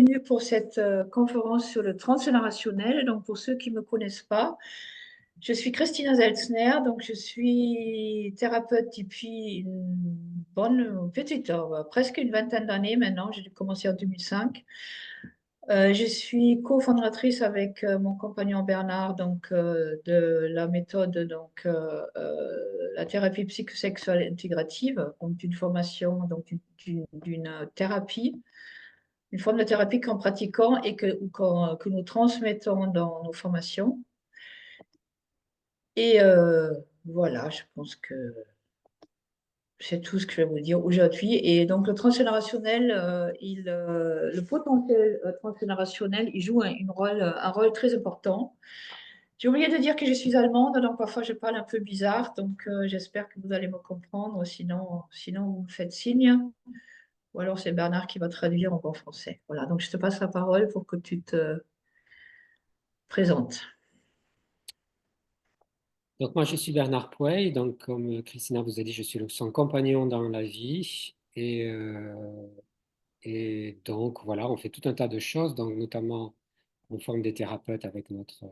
Bienvenue pour cette conférence sur le transgénérationnel. Donc, pour ceux qui ne me connaissent pas, je suis Christina Zelzner. Donc, je suis thérapeute depuis une bonne petite, presque une vingtaine d'années maintenant. J'ai commencé en 2005. Je suis cofondatrice avec mon compagnon Bernard de la méthode la thérapie psychosexuelle intégrative, donc d'une formation d'une thérapie, une forme de thérapie qu'en pratiquant et que nous transmettons dans nos formations. Et voilà, je pense que c'est tout ce que je vais vous dire aujourd'hui. Et donc, le transgénérationnel, le potentiel transgénérationnel, il joue un rôle très important. J'ai oublié de dire que je suis allemande, donc parfois je parle un peu bizarre, donc j'espère que vous allez me comprendre, sinon vous me faites signe. Ou alors c'est Bernard qui va traduire en bon français. Voilà, donc je te passe la parole pour que tu te présentes. Donc moi, je suis Bernard Pouey, donc comme Christina vous a dit, je suis son compagnon dans la vie. Et donc voilà, on fait tout un tas de choses, donc notamment on forme des thérapeutes avec notre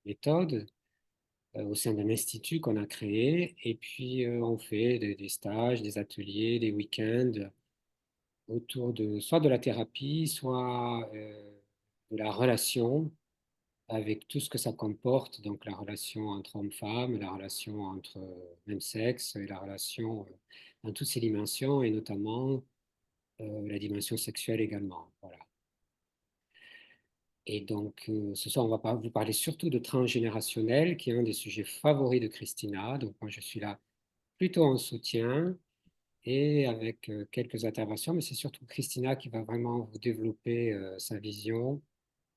méthode au sein d'un institut qu'on a créé. Et puis on fait des stages, des ateliers, des week-ends autour de soit de la thérapie, soit de la relation avec tout ce que ça comporte, donc la relation entre hommes-femmes, la relation entre même sexe, et la relation dans toutes ses dimensions, et notamment la dimension sexuelle également. Voilà. Et donc, ce soir, on va vous parler surtout de transgénérationnel, qui est un des sujets favoris de Christina. Donc, moi, je suis là plutôt en soutien et avec quelques interventions, mais c'est surtout Christina qui va vraiment vous développer sa vision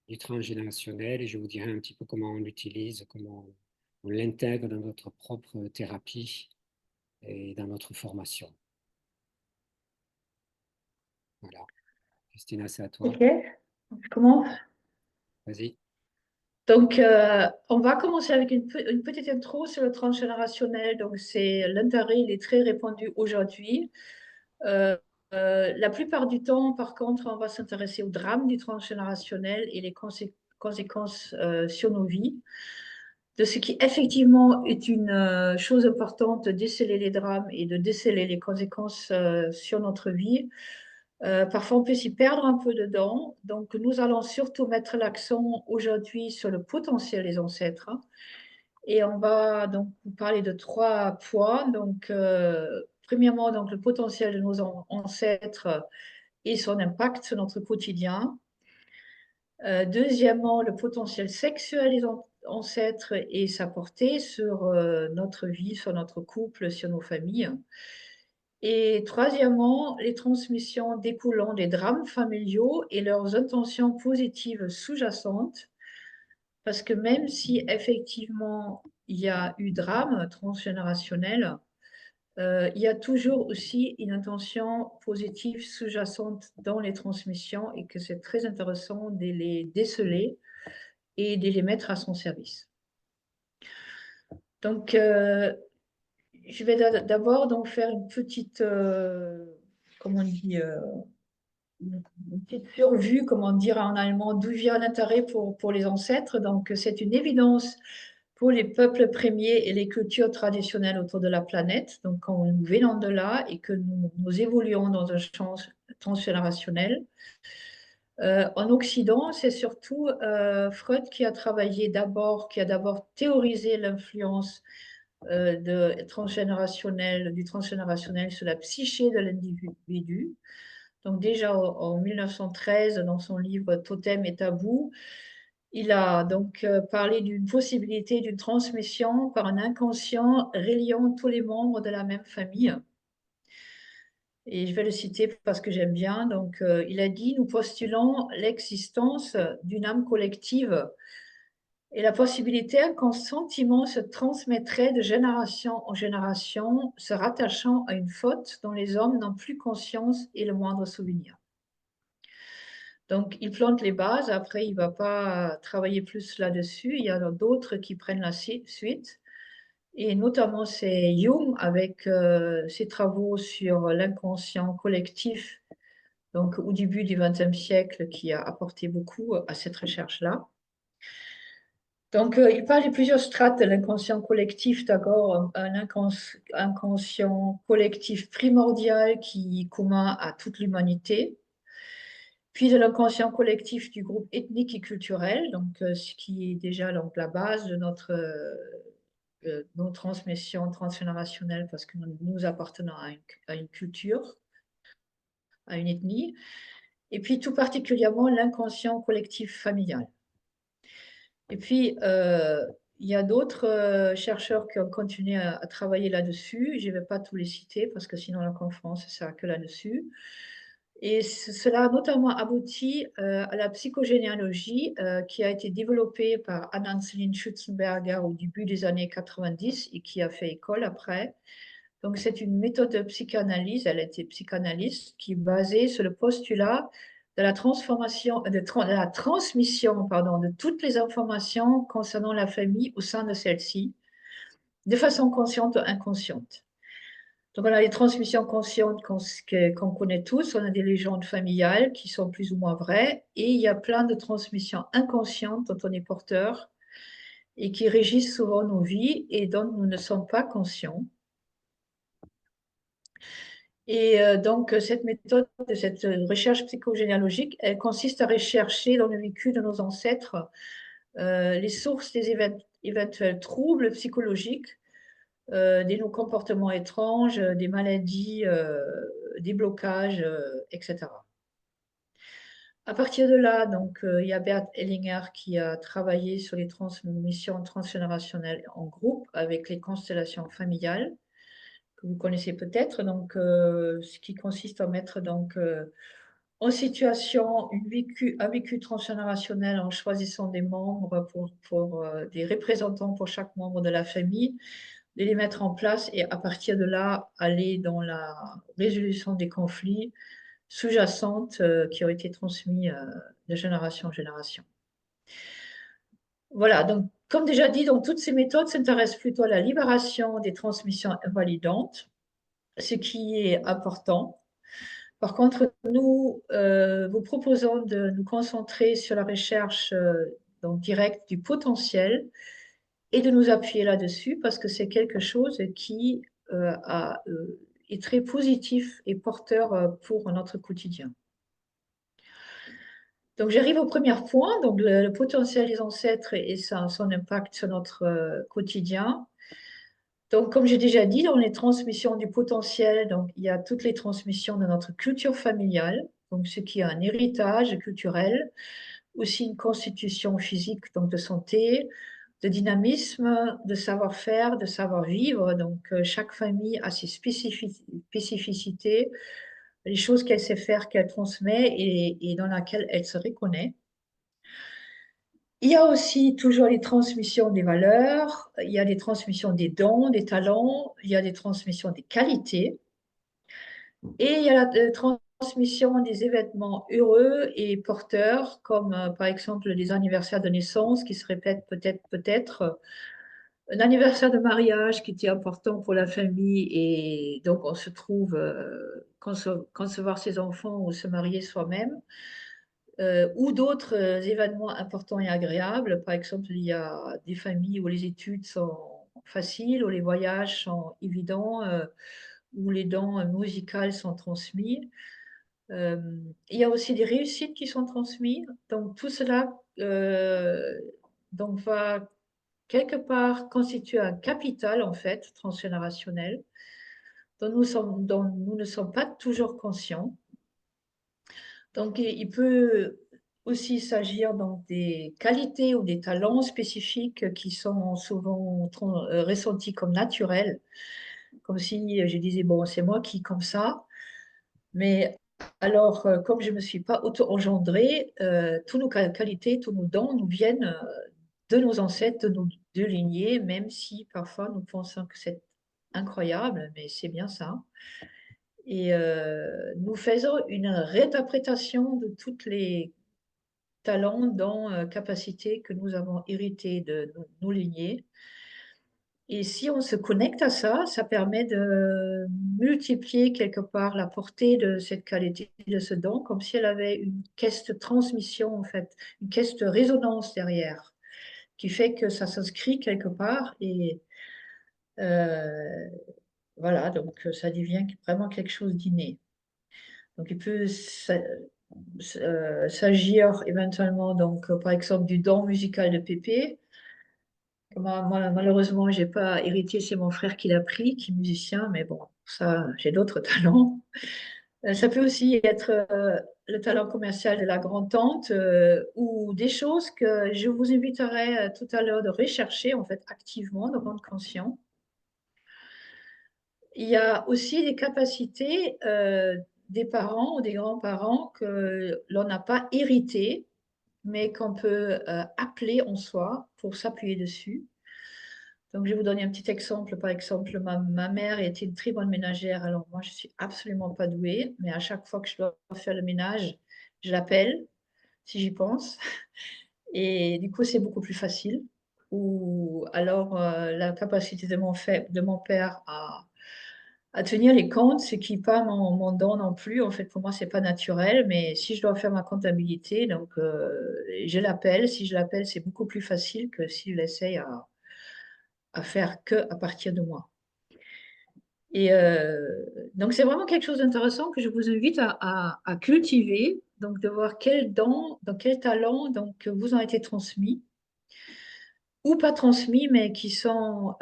du transgénérationnel et je vous dirai un petit peu comment on l'utilise, comment on l'intègre dans notre propre thérapie et dans notre formation. Voilà. Christina, c'est à toi. Ok, je commence. Vas-y. Donc, on va commencer avec une petite intro sur le transgénérationnel. Donc, c'est l'intérêt, il est très répandu aujourd'hui. Euh, la plupart du temps, par contre, on va s'intéresser au drame du transgénérationnel et les conséquences sur nos vies. De ce qui effectivement est une chose importante de déceler les drames et de déceler les conséquences sur notre vie. Parfois, on peut s'y perdre un peu dedans. Donc, nous allons surtout mettre l'accent aujourd'hui sur le potentiel des ancêtres, hein. Et on va donc vous parler de trois points. Donc, premièrement, donc, le potentiel de nos ancêtres et son impact sur notre quotidien. Deuxièmement, le potentiel sexuel des ancêtres et sa portée sur notre vie, sur notre couple, sur nos familles. Et troisièmement, les transmissions découlant des drames familiaux et leurs intentions positives sous-jacentes. Parce que même si effectivement il y a eu drame transgénérationnel, il y a toujours aussi une intention positive sous-jacente dans les transmissions et que c'est très intéressant de les déceler et de les mettre à son service. Donc, je vais d'abord donc faire une petite, comment on dit, une petite survue, comment dire en allemand, d'où vient l'intérêt pour les ancêtres. Donc, c'est une évidence pour les peuples premiers et les cultures traditionnelles autour de la planète. Donc, quand nous venons de là et que nous évoluons dans un champ transgénérationnel. En Occident, c'est surtout Freud qui a travaillé d'abord, qui a d'abord théorisé l'influence du transgénérationnel sur la psyché de l'individu. Donc déjà en 1913, dans son livre Totem et tabou, il a donc parlé d'une possibilité d'une transmission par un inconscient reliant tous les membres de la même famille. Et je vais le citer parce que j'aime bien. Donc, il a dit, nous postulons l'existence d'une âme collective et la possibilité qu'un sentiment se transmettrait de génération en génération, se rattachant à une faute dont les hommes n'ont plus conscience et le moindre souvenir. Donc, il plante les bases. Après, il ne va pas travailler plus là-dessus. Il y en a d'autres qui prennent la suite. Et notamment, c'est Jung avec ses travaux sur l'inconscient collectif donc au début du XXe siècle, qui a apporté beaucoup à cette recherche-là. Donc, il parle de plusieurs strates de l'inconscient collectif. D'abord, un inconscient collectif primordial qui est commun à toute l'humanité, puis de l'inconscient collectif du groupe ethnique et culturel, donc ce qui est déjà donc, la base de nos transmissions transgénérationnelles parce que nous appartenons à une culture, à une ethnie, et puis tout particulièrement l'inconscient collectif familial. Et puis, il y a d'autres chercheurs qui ont continué à travailler là-dessus. Je ne vais pas tous les citer parce que sinon la conférence ne sera que là-dessus. Et cela a notamment abouti à la psychogénéalogie qui a été développée par Anna-Celine Schutzenberger au début des années 90 et qui a fait école après. Donc, c'est une méthode de psychanalyse, elle était psychanalyste, qui est basée sur le postulat de la la transmission, pardon, de toutes les informations concernant la famille au sein de celle-ci, de façon consciente ou inconsciente. Donc, on a les transmissions conscientes qu'on connaît tous, on a des légendes familiales qui sont plus ou moins vraies, et il y a plein de transmissions inconscientes dont on est porteur et qui régissent souvent nos vies et dont nous ne sommes pas conscients. Et donc, cette méthode, cette recherche psychogénéalogique, elle consiste à rechercher dans le vécu de nos ancêtres les sources des éventuels troubles psychologiques, des comportements étranges, des maladies, des blocages, etc. À partir de là, donc, il y a Bert Hellinger qui a travaillé sur les transmissions transgénérationnelles en groupe avec les constellations familiales que vous connaissez peut-être, donc ce qui consiste à mettre donc en situation un vécu transgénérationnel en choisissant des membres pour des représentants pour chaque membre de la famille, de les mettre en place et à partir de là aller dans la résolution des conflits sous-jacentes qui ont été transmis de génération en génération. Voilà, donc comme déjà dit, donc, toutes ces méthodes s'intéressent plutôt à la libération des transmissions invalidantes, ce qui est important. Par contre, nous vous proposons de nous concentrer sur la recherche donc directe du potentiel et de nous appuyer là-dessus parce que c'est quelque chose qui est très positif et porteur pour notre quotidien. Donc j'arrive au premier point, donc le potentiel des ancêtres et son impact sur notre quotidien. Donc, comme j'ai déjà dit, dans les transmissions du potentiel, donc, il y a toutes les transmissions de notre culture familiale, donc ce qui est un héritage culturel, aussi une constitution physique, donc de santé, de dynamisme, de savoir-faire, de savoir-vivre. Donc, chaque famille a ses spécificités, les choses qu'elle sait faire, qu'elle transmet et dans laquelle elle se reconnaît. Il y a aussi toujours les transmissions des valeurs, il y a des transmissions des dons, des talents, il y a des transmissions des qualités, et il y a la transmission des événements heureux et porteurs, comme par exemple les anniversaires de naissance qui se répètent peut-être, un anniversaire de mariage qui était important pour la famille, et donc on se trouve concevoir ses enfants ou se marier soi-même. Ou d'autres événements importants et agréables. Par exemple, il y a des familles où les études sont faciles, où les voyages sont évidents, où les dons musicales sont transmis. Euh, il y a aussi des réussites qui sont transmises. Donc, tout cela donc, va quelque part constituer un capital, en fait, transgénérationnel, dont nous ne sommes pas toujours conscients. Donc, il peut aussi s'agir donc des qualités ou des talents spécifiques qui sont souvent ressentis comme naturels, comme si je disais, bon, c'est moi qui comme ça. Mais alors, comme je ne me suis pas auto-engendrée, toutes nos qualités, tous nos dons nous viennent de nos ancêtres, de nos deux lignées, même si parfois nous pensons que c'est incroyable, mais c'est bien ça. Et nous faisons une réinterprétation de toutes les talents, dons, capacités que nous avons hérités de nos lignées. Et si on se connecte à ça, ça permet de multiplier quelque part la portée de cette qualité, de ce don, comme si elle avait une caisse de transmission, en fait, une caisse de résonance derrière, qui fait que ça s'inscrit quelque part et euh, voilà, donc ça devient vraiment quelque chose d'inné. Donc il peut s'agir éventuellement, donc, par exemple, du don musical de Pépé. Moi, malheureusement, j'ai pas hérité, c'est mon frère qui l'a pris, qui est musicien, mais bon, ça, j'ai d'autres talents. Ça peut aussi être le talent commercial de la grand-tante ou des choses que je vous inviterai tout à l'heure de rechercher, en fait, activement, de rendre conscient. Il y a aussi des capacités des parents ou des grands-parents que l'on n'a pas hérité, mais qu'on peut appeler en soi pour s'appuyer dessus. Donc, je vais vous donner un petit exemple. Par exemple, ma mère était une très bonne ménagère. Alors, moi, je ne suis absolument pas douée, mais à chaque fois que je dois faire le ménage, je l'appelle, si j'y pense. Et du coup, c'est beaucoup plus facile. Ou alors, la capacité de mon père à tenir les comptes, ce qui n'est pas mon don non plus. En fait, pour moi, c'est pas naturel. Mais si je dois faire ma comptabilité, donc je l'appelle. Si je l'appelle, c'est beaucoup plus facile que si je l'essaye à faire que à partir de moi. Et donc, c'est vraiment quelque chose d'intéressant que je vous invite à cultiver, donc de voir quel don, donc quel talent donc, vous ont été transmis ou pas transmis, mais qui sont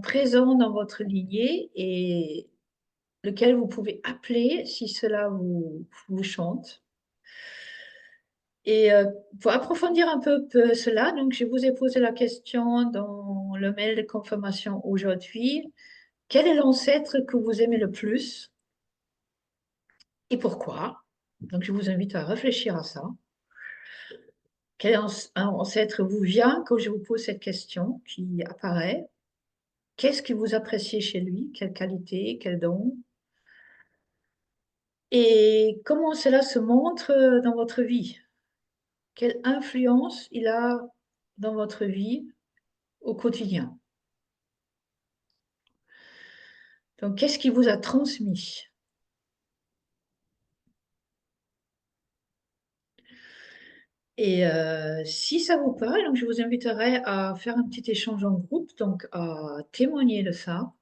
présents dans votre lignée et lequel vous pouvez appeler si cela vous chante. Et pour approfondir un peu cela, donc je vous ai posé la question dans le mail de confirmation aujourd'hui. Quel est l'ancêtre que vous aimez le plus et pourquoi? Donc je vous invite à réfléchir à ça. Quel ancêtre vous vient quand je vous pose cette question qui apparaît? Qu'est-ce que vous appréciez chez lui? Quelle qualité? Quel don? Et comment cela se montre dans votre vie? Quelle influence il a dans votre vie au quotidien? Donc, qu'est-ce qui vous a transmis? Et si ça vous parle, donc je vous inviterai à faire un petit échange en groupe, donc à témoigner de ça.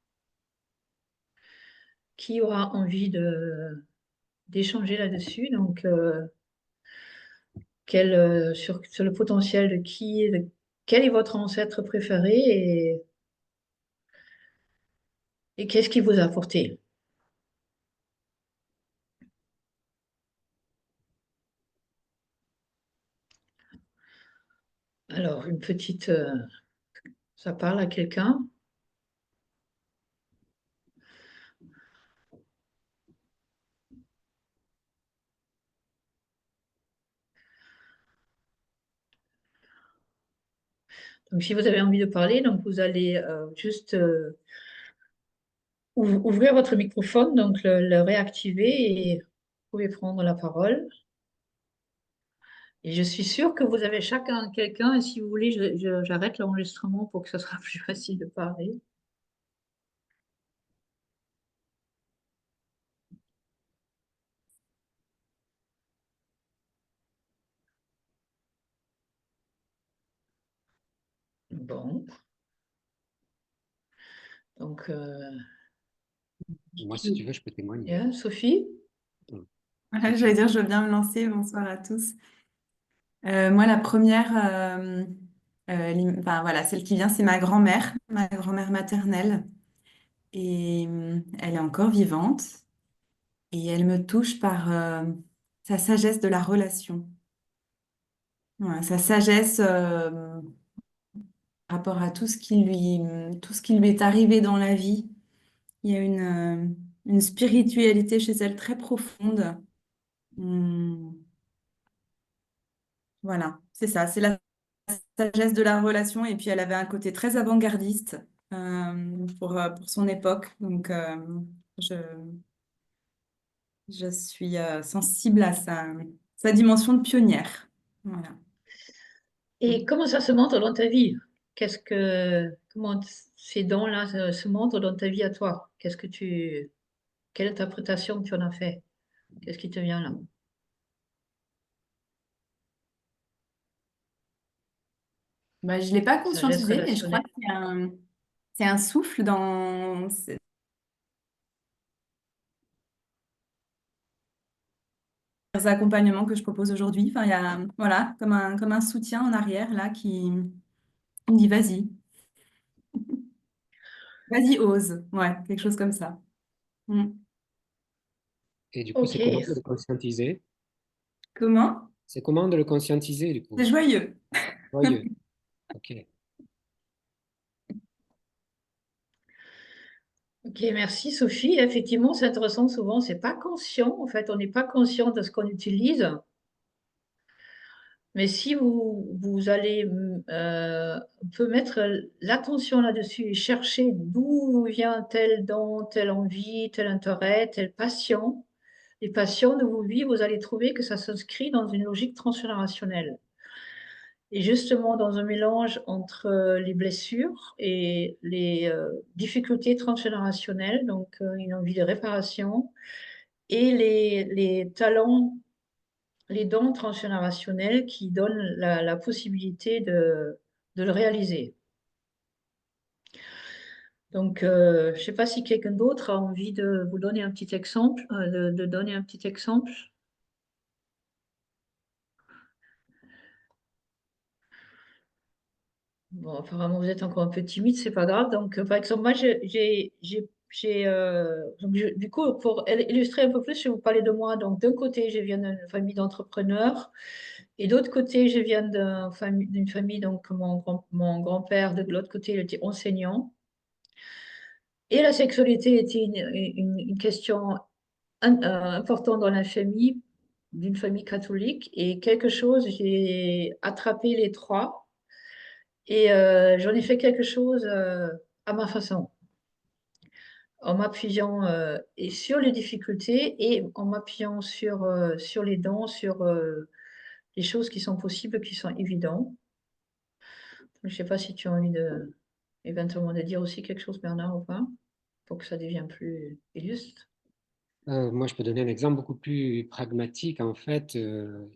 Qui aura envie d'échanger là-dessus? Donc, sur le potentiel quel est votre ancêtre préféré et qu'est-ce qui vous a apporté? Alors, ça parle à quelqu'un? Donc, si vous avez envie de parler, donc vous allez juste ouvrir votre microphone, donc le réactiver et vous pouvez prendre la parole. Et je suis sûre que vous avez chacun quelqu'un, et si vous voulez, j'arrête l'enregistrement pour que ce soit plus facile de parler. Bon, donc, Moi, si tu veux, je peux témoigner. bien, Sophie? Hum, Voilà, j'allais Sophie. dire, je veux bien me lancer. Bonsoir à tous. Moi, la première, enfin, voilà, celle qui vient, c'est ma grand-mère maternelle. Et elle est encore vivante. Et elle me touche par sa sagesse de la relation. Voilà, sa sagesse par rapport à tout ce qui lui est arrivé dans la vie. Il y a une spiritualité chez elle très profonde. Hum, Voilà, c'est ça, c'est la sagesse de la relation. Et puis, elle avait un côté très avant-gardiste pour son époque. Donc, je, je suis sensible à sa dimension de pionnière. Voilà. Et comment ça se montre dans ta vie? Comment ces dons-là se montrent dans ta vie à toi? Quelle interprétation tu en as fait? Qu'est-ce qui te vient là? Bah, je ne l'ai pas Sagesse conscientisé, mais je crois relationnelle. que c'est un souffle dans ces accompagnements que je propose aujourd'hui. Enfin, il y a voilà, comme un soutien en arrière là qui me dit vas-y, vas-y, ose. Ouais, quelque chose comme ça. Mm. Et du coup, Ok. c'est comment de le conscientiser? Comment? C'est comment de le conscientiser, du C'est coup? joyeux. Joyeux. OK. Ok, merci Sophie. Effectivement, c'est intéressant. Souvent, c'est pas conscient. En fait, on n'est pas conscient de ce qu'on utilise. Mais si vous allez on peut mettre l'attention là-dessus et chercher d'où vient tel don, telle envie, tel intérêt, telle passion. Les passions de vos vies, vous allez trouver que ça s'inscrit dans une logique transgénérationnelle. Et justement, dans un mélange entre les blessures et les difficultés transgénérationnelles, donc une envie de réparation, et les talents, les dons transgénérationnels qui donnent la possibilité de le réaliser. Donc, je ne sais pas si quelqu'un d'autre a envie de vous donner un petit exemple, de donner un petit exemple. Bon, apparemment, vous êtes encore un peu timide, c'est pas grave. Donc, par exemple, moi, du coup, pour illustrer un peu plus, je vais vous parler de moi. Donc, d'un côté, je viens d'une famille d'entrepreneurs, et d'autre côté, je viens d'une famille, donc mon grand-père, de l'autre côté, il était enseignant. Et la sexualité était une question importante dans la famille, d'une famille catholique, et quelque chose, j'ai attrapé les trois. Et j'en ai fait quelque chose à ma façon, en m'appuyant et sur les difficultés et en m'appuyant sur les dons, sur les choses qui sont possibles, qui sont évidentes. Je ne sais pas si tu as envie éventuellement de dire aussi quelque chose, Bernard, ou pas, pour que ça devienne plus illustre. Moi, je peux donner un exemple beaucoup plus pragmatique. En fait,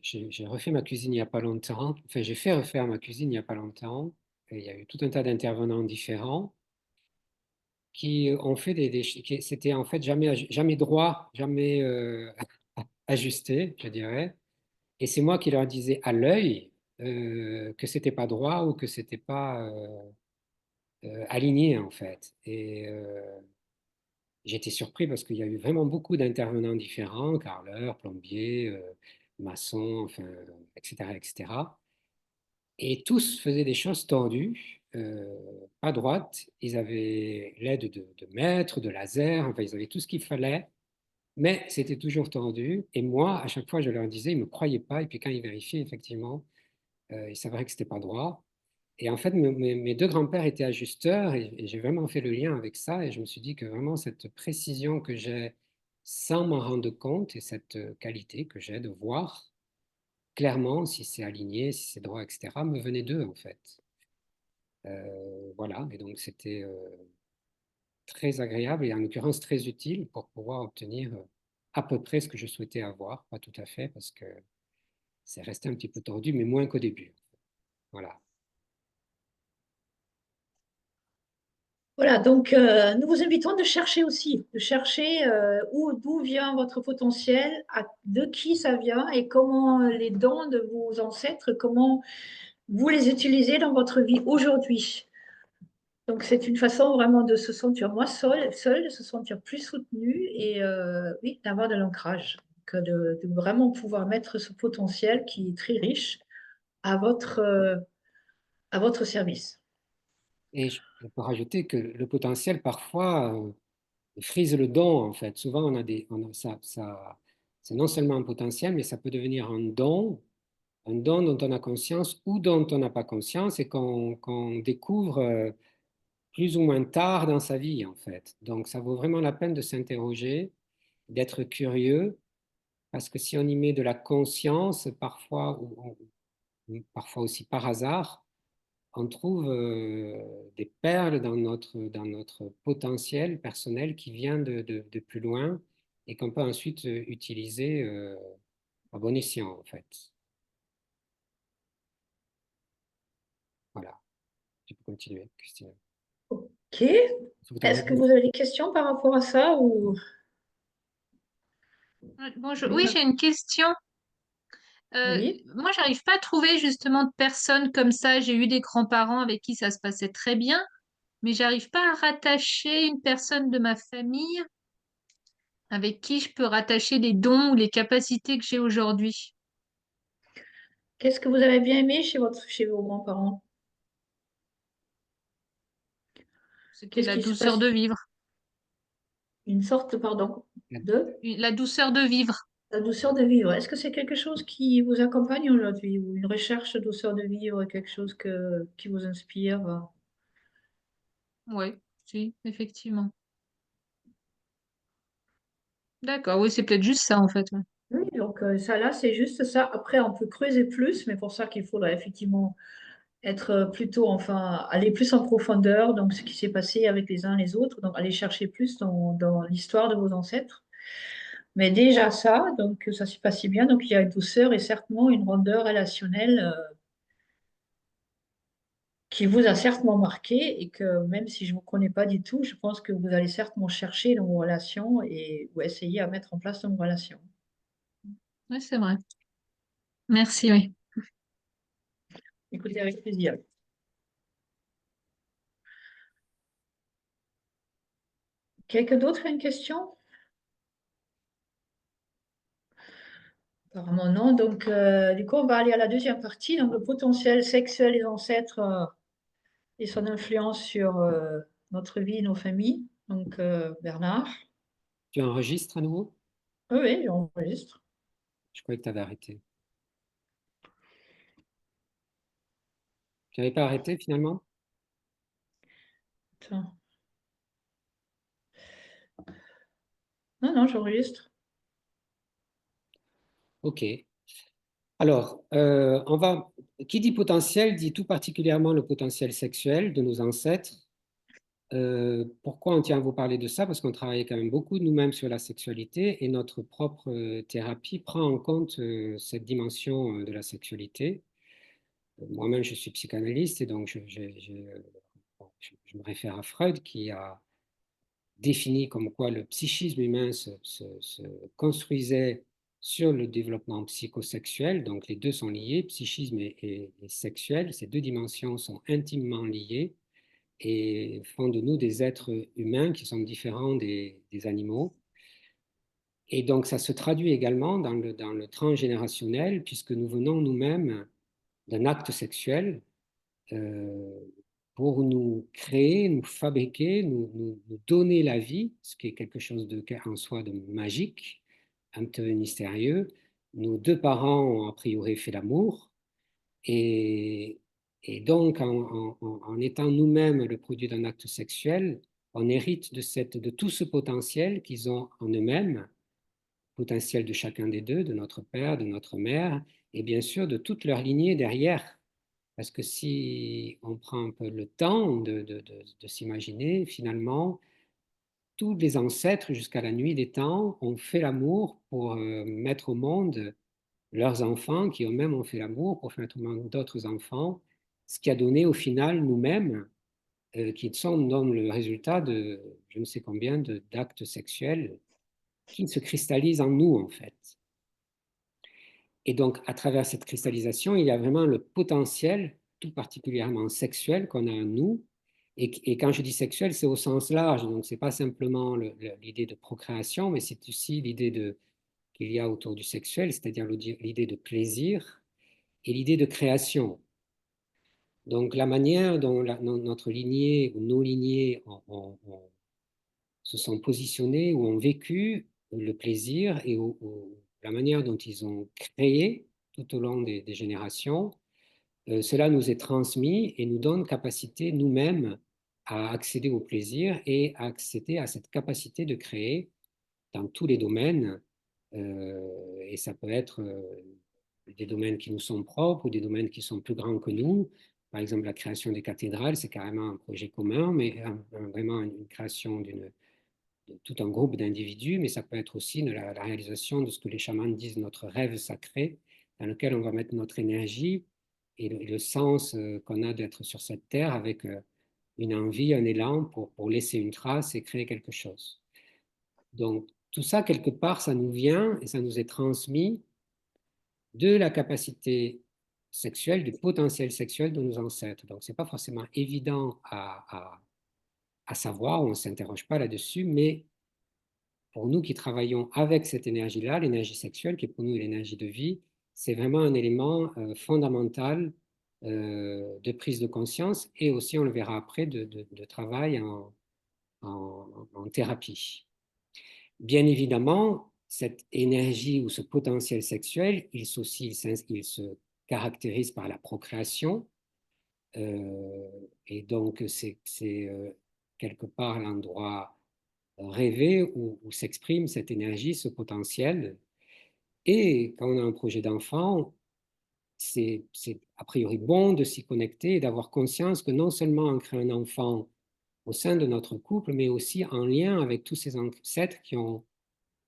j'ai refait ma cuisine il n'y a pas longtemps. Enfin, j'ai fait refaire ma cuisine il n'y a pas longtemps. Et il y a eu tout un tas d'intervenants différents qui ont fait c'était en fait jamais droit, jamais ajusté, je dirais. Et c'est moi qui leur disais à l'œil que c'était pas droit ou que c'était pas aligné, en fait. Et j'étais surpris parce qu'il y a eu vraiment beaucoup d'intervenants différents, carreleurs, plombiers, maçons, enfin, etc., etc. Et tous faisaient des choses tordues, pas droites. Ils avaient l'aide de maîtres, de laser, enfin, ils avaient tout ce qu'il fallait, mais c'était toujours tordu. Et moi, à chaque fois, je leur disais, ils ne me croyaient pas. Et puis quand ils vérifiaient, effectivement, ils savaient que c'était pas droit. Et en fait, mes deux grands-pères étaient ajusteurs et j'ai vraiment fait le lien avec ça. Et je me suis dit que vraiment, cette précision que j'ai sans m'en rendre compte et cette qualité que j'ai de voir clairement si c'est aligné, si c'est droit, etc., me venait d'eux, en fait. Voilà, et donc c'était très agréable et en l'occurrence très utile pour pouvoir obtenir à peu près ce que je souhaitais avoir. Pas tout à fait, parce que c'est resté un petit peu tordu, mais moins qu'au début. Voilà. Voilà, donc nous vous invitons de chercher aussi, de chercher d'où vient votre potentiel, de qui ça vient et comment les dons de vos ancêtres, comment vous les utilisez dans votre vie aujourd'hui. Donc c'est une façon vraiment de se sentir moins seul, de se sentir plus soutenu et oui, d'avoir de l'ancrage, que de vraiment pouvoir mettre ce potentiel qui est très riche à votre service. Et je peux rajouter que le potentiel, parfois, frise le don, en fait. Souvent, c'est non seulement un potentiel, mais ça peut devenir un don dont on a conscience ou dont on n'a pas conscience et qu'on découvre plus ou moins tard dans sa vie, en fait. Donc, ça vaut vraiment la peine de s'interroger, d'être curieux, parce que si on y met de la conscience, parfois, ou parfois aussi par hasard, on trouve des perles dans notre potentiel personnel qui vient de plus loin et qu'on peut ensuite utiliser à bon escient, en fait. Voilà, tu peux continuer, Christine. Ok. Est-ce que tu Est-ce que vous avez des questions par rapport à ça ou... Bonjour. Oui, j'ai une question. Oui. Moi, j'arrive pas à trouver justement de personnes comme ça. J'ai eu des grands-parents avec qui ça se passait très bien, mais j'arrive pas à rattacher une personne de ma famille avec qui je peux rattacher les dons ou les capacités que j'ai aujourd'hui. Qu'est-ce que vous avez bien aimé chez vos grands-parents? C'était Qu'est-ce la qui se douceur passe? de vivre. Une sorte, pardon, de La douceur de vivre. la douceur de vivre. Est-ce que c'est quelque chose qui vous accompagne aujourd'hui ou une recherche de douceur de vivre, quelque chose qui vous inspire? Oui, si, effectivement. D'accord, oui, c'est peut-être juste ça en fait. Ouais. Oui, donc ça là, c'est juste ça. Après, on peut creuser plus, mais pour ça qu'il faudrait effectivement être plutôt, enfin, aller plus en profondeur, donc ce qui s'est passé avec les uns les autres, donc aller chercher plus dans l'histoire de vos ancêtres. Mais déjà ça, donc ça s'est passé bien, donc il y a une douceur et certainement une rondeur relationnelle qui vous a certainement marqué et que même si je ne vous connais pas du tout, je pense que vous allez certainement chercher dans vos relations et ou essayer à mettre en place dans vos relations. Oui, c'est vrai. Merci, oui. Écoutez, avec plaisir. Quelqu'un d'autre a une question? Apparemment non. Donc, du coup, on va aller à la deuxième partie. Donc, le potentiel sexuel des ancêtres et son influence sur notre vie et nos familles. Donc, Bernard. Tu enregistres à nouveau? Oui, oui, on enregistre. Je croyais que tu avais arrêté. Tu n'avais pas arrêté finalement? Attends. Non, non, j'enregistre. Ok. Alors, qui dit potentiel dit tout particulièrement le potentiel sexuel de nos ancêtres. Pourquoi on tient à vous parler de ça? Parce qu'on travaille quand même beaucoup nous-mêmes sur la sexualité et notre propre thérapie prend en compte cette dimension de la sexualité. Moi-même, je suis psychanalyste et donc je me réfère à Freud qui a défini comme quoi le psychisme humain se construisait sur le développement psychosexuel. Donc les deux sont liés, psychisme et sexuel. Ces deux dimensions sont intimement liées et font de nous des êtres humains qui sont différents des animaux. Et donc ça se traduit également dans le transgénérationnel puisque nous venons nous-mêmes d'un acte sexuel euh, pour nous créer, nous fabriquer, nous donner la vie, ce qui est quelque chose en soi de magique, un peu mystérieux. Nos deux parents ont a priori fait l'amour et, et donc en étant nous-mêmes le produit d'un acte sexuel, on hérite de tout ce potentiel qu'ils ont en eux-mêmes, potentiel de chacun des deux, de notre père, de notre mère, et bien sûr de toute leur lignée derrière. Parce que si on prend un peu le temps de s'imaginer, finalement, tous les ancêtres, jusqu'à la nuit des temps, ont fait l'amour pour mettre au monde leurs enfants, qui eux-mêmes ont fait l'amour pour mettre au monde d'autres enfants, ce qui a donné au final nous-mêmes, qui sont donc le résultat de je ne sais combien d'actes sexuels qui se cristallisent en nous, en fait. Et donc, à travers cette cristallisation, il y a vraiment le potentiel, tout particulièrement sexuel, qu'on a en nous. Et quand je dis sexuel, c'est au sens large. Donc, ce n'est pas simplement l'idée de procréation, mais c'est aussi l'idée qu'il y a autour du sexuel, c'est-à-dire l'idée de plaisir et l'idée de création. Donc, la manière dont notre lignée ou nos lignées se sont positionnés ou ont vécu le plaisir et la manière dont ils ont créé tout au long des générations, cela nous est transmis et nous donne capacité nous-mêmes à accéder au plaisir et à accéder à cette capacité de créer dans tous les domaines. Et ça peut être des domaines qui nous sont propres ou des domaines qui sont plus grands que nous. par exemple, la création des cathédrales, c'est carrément un projet commun, mais vraiment une création de tout un groupe d'individus, mais ça peut être aussi la réalisation de ce que les chamans disent notre rêve sacré, dans lequel on va mettre notre énergie et le sens qu'on a d'être sur cette terre avec une envie, un élan pour laisser une trace et créer quelque chose. Donc, tout ça, quelque part, ça nous vient et ça nous est transmis de la capacité sexuelle, du potentiel sexuel de nos ancêtres. Donc, ce n'est pas forcément évident à savoir, on ne s'interroge pas là-dessus, mais pour nous qui travaillons avec cette énergie-là, l'énergie sexuelle, qui est pour nous l'énergie de vie, c'est vraiment un élément fondamental de prise de conscience et aussi, on le verra après, de travail en thérapie. Bien évidemment, cette énergie ou ce potentiel sexuel, il se caractérise par la procréation. Et donc, c'est quelque part l'endroit rêvé où s'exprime cette énergie, ce potentiel. Et quand on a un projet d'enfant, c'est a priori bon de s'y connecter et d'avoir conscience que non seulement on crée un enfant au sein de notre couple, mais aussi en lien avec tous ces ancêtres qui ont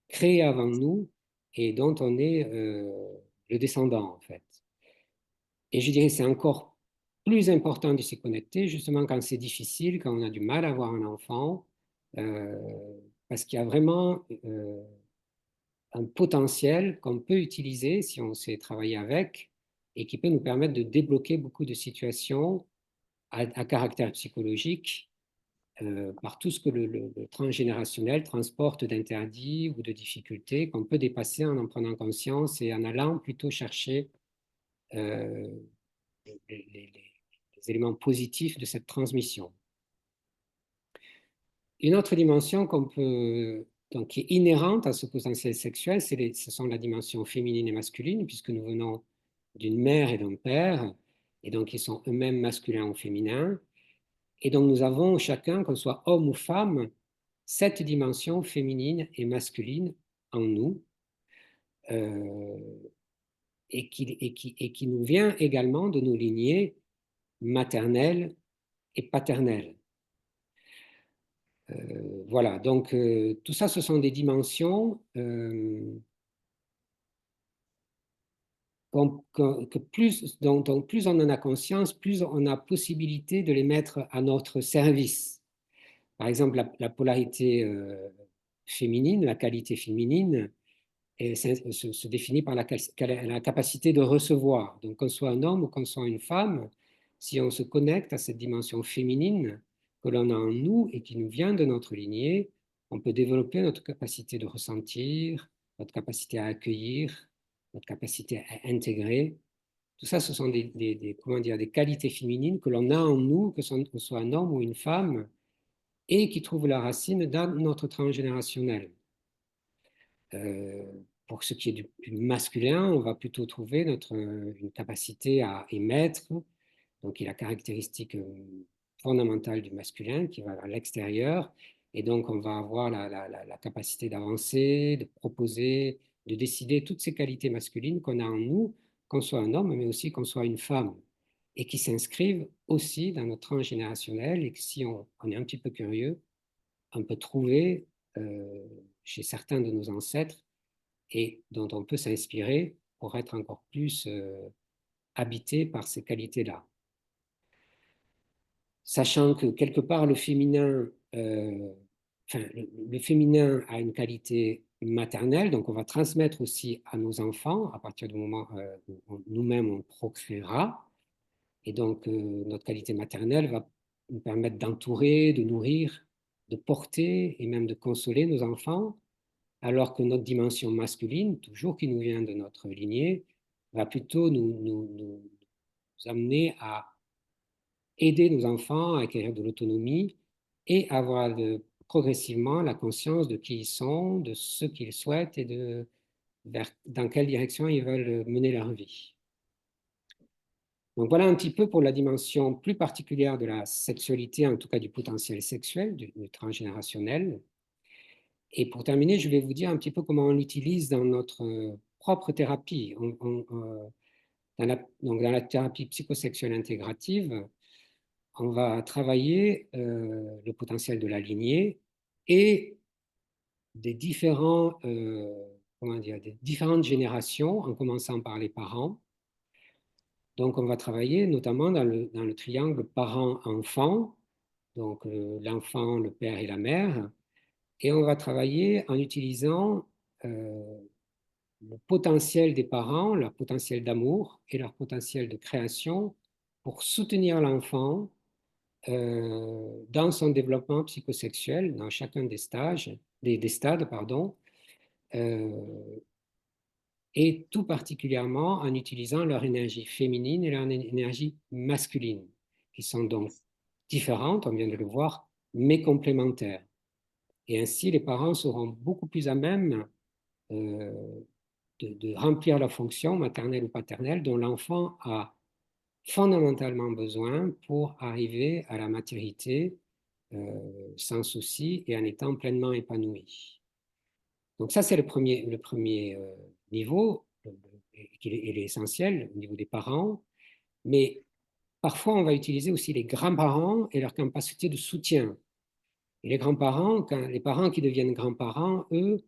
créé avant nous et dont on est le descendant, en fait. Et je dirais c'est encore plus important de s'y connecter, justement quand c'est difficile, quand on a du mal à avoir un enfant, parce qu'il y a vraiment un potentiel qu'on peut utiliser si on sait travailler avec et qui peut nous permettre de débloquer beaucoup de situations à caractère psychologique par tout ce que le transgénérationnel transporte d'interdits ou de difficultés qu'on peut dépasser en prenant conscience et en allant plutôt chercher euh, les éléments positifs de cette transmission. Une autre dimension donc, qui est inhérente à ce potentiel sexuel, ce sont la dimension féminine et masculine, puisque nous venons d'une mère et d'un père, et donc ils sont eux-mêmes masculins ou féminins. Et donc nous avons chacun, qu'on soit homme ou femme, cette dimension féminine et masculine en nous, et qui nous vient également de nos lignées maternelles et paternelles. Voilà, donc tout ça, ce sont des dimensions que dont plus on en a conscience, plus on a possibilité de les mettre à notre service. Par exemple, la polarité féminine, la qualité féminine, se définit par la capacité de recevoir. Donc, qu'on soit un homme ou qu'on soit une femme, si on se connecte à cette dimension féminine que l'on a en nous et qui nous vient de notre lignée, on peut développer notre capacité de ressentir, notre capacité à accueillir, notre capacité à intégrer. Tout ça, ce sont des qualités féminines que l'on a en nous, que ce soit un homme ou une femme, et qui trouvent la racine dans notre transgénérationnel. Pour ce qui est du masculin, on va plutôt trouver une capacité à émettre, donc qui est la caractéristique fondamentale du masculin, qui va vers l'extérieur, et donc on va avoir la capacité d'avancer, de proposer, de décider toutes ces qualités masculines qu'on a en nous, qu'on soit un homme, mais aussi qu'on soit une femme, et qui s'inscrivent aussi dans notre transgénérationnel, et que si on est un petit peu curieux, on peut trouver chez certains de nos ancêtres et dont on peut s'inspirer pour être encore plus habité par ces qualités-là. Sachant que quelque part le féminin, le féminin a une qualité maternelle, donc on va transmettre aussi à nos enfants à partir du moment où nous-mêmes on procréera, et donc notre qualité maternelle va nous permettre d'entourer, de nourrir, de porter et même de consoler nos enfants, alors que notre dimension masculine, toujours qui nous vient de notre lignée, va plutôt nous amener à aider nos enfants à acquérir de l'autonomie et avoir progressivement la conscience de qui ils sont, de ce qu'ils souhaitent et dans quelle direction ils veulent mener leur vie. Donc voilà un petit peu pour la dimension plus particulière de la sexualité, en tout cas du potentiel sexuel, du transgénérationnel. Et pour terminer, je vais vous dire un petit peu comment on l'utilise dans notre propre thérapie. Donc, dans la thérapie psychosexuelle intégrative, on va travailler le potentiel de la lignée et des des différentes générations, en commençant par les parents. Donc, on va travailler notamment dans le triangle parent-enfant, donc l'enfant, le père et la mère, et on va travailler en utilisant le potentiel des parents, leur potentiel d'amour et leur potentiel de création pour soutenir l'enfant dans son développement psychosexuel, dans chacun des stades, pardon, et tout particulièrement en utilisant leur énergie féminine et leur énergie masculine, qui sont donc différentes, on vient de le voir, mais complémentaires. Et ainsi, les parents seront beaucoup plus à même de remplir la fonction maternelle ou paternelle dont l'enfant a fondamentalement besoin pour arriver à la maturité sans souci et en étant pleinement épanoui. Donc ça, c'est le premier niveau, il est essentiel au niveau des parents, mais parfois on va utiliser aussi les grands-parents et leur capacité de soutien. Et les grands-parents, les parents qui deviennent grands-parents, eux,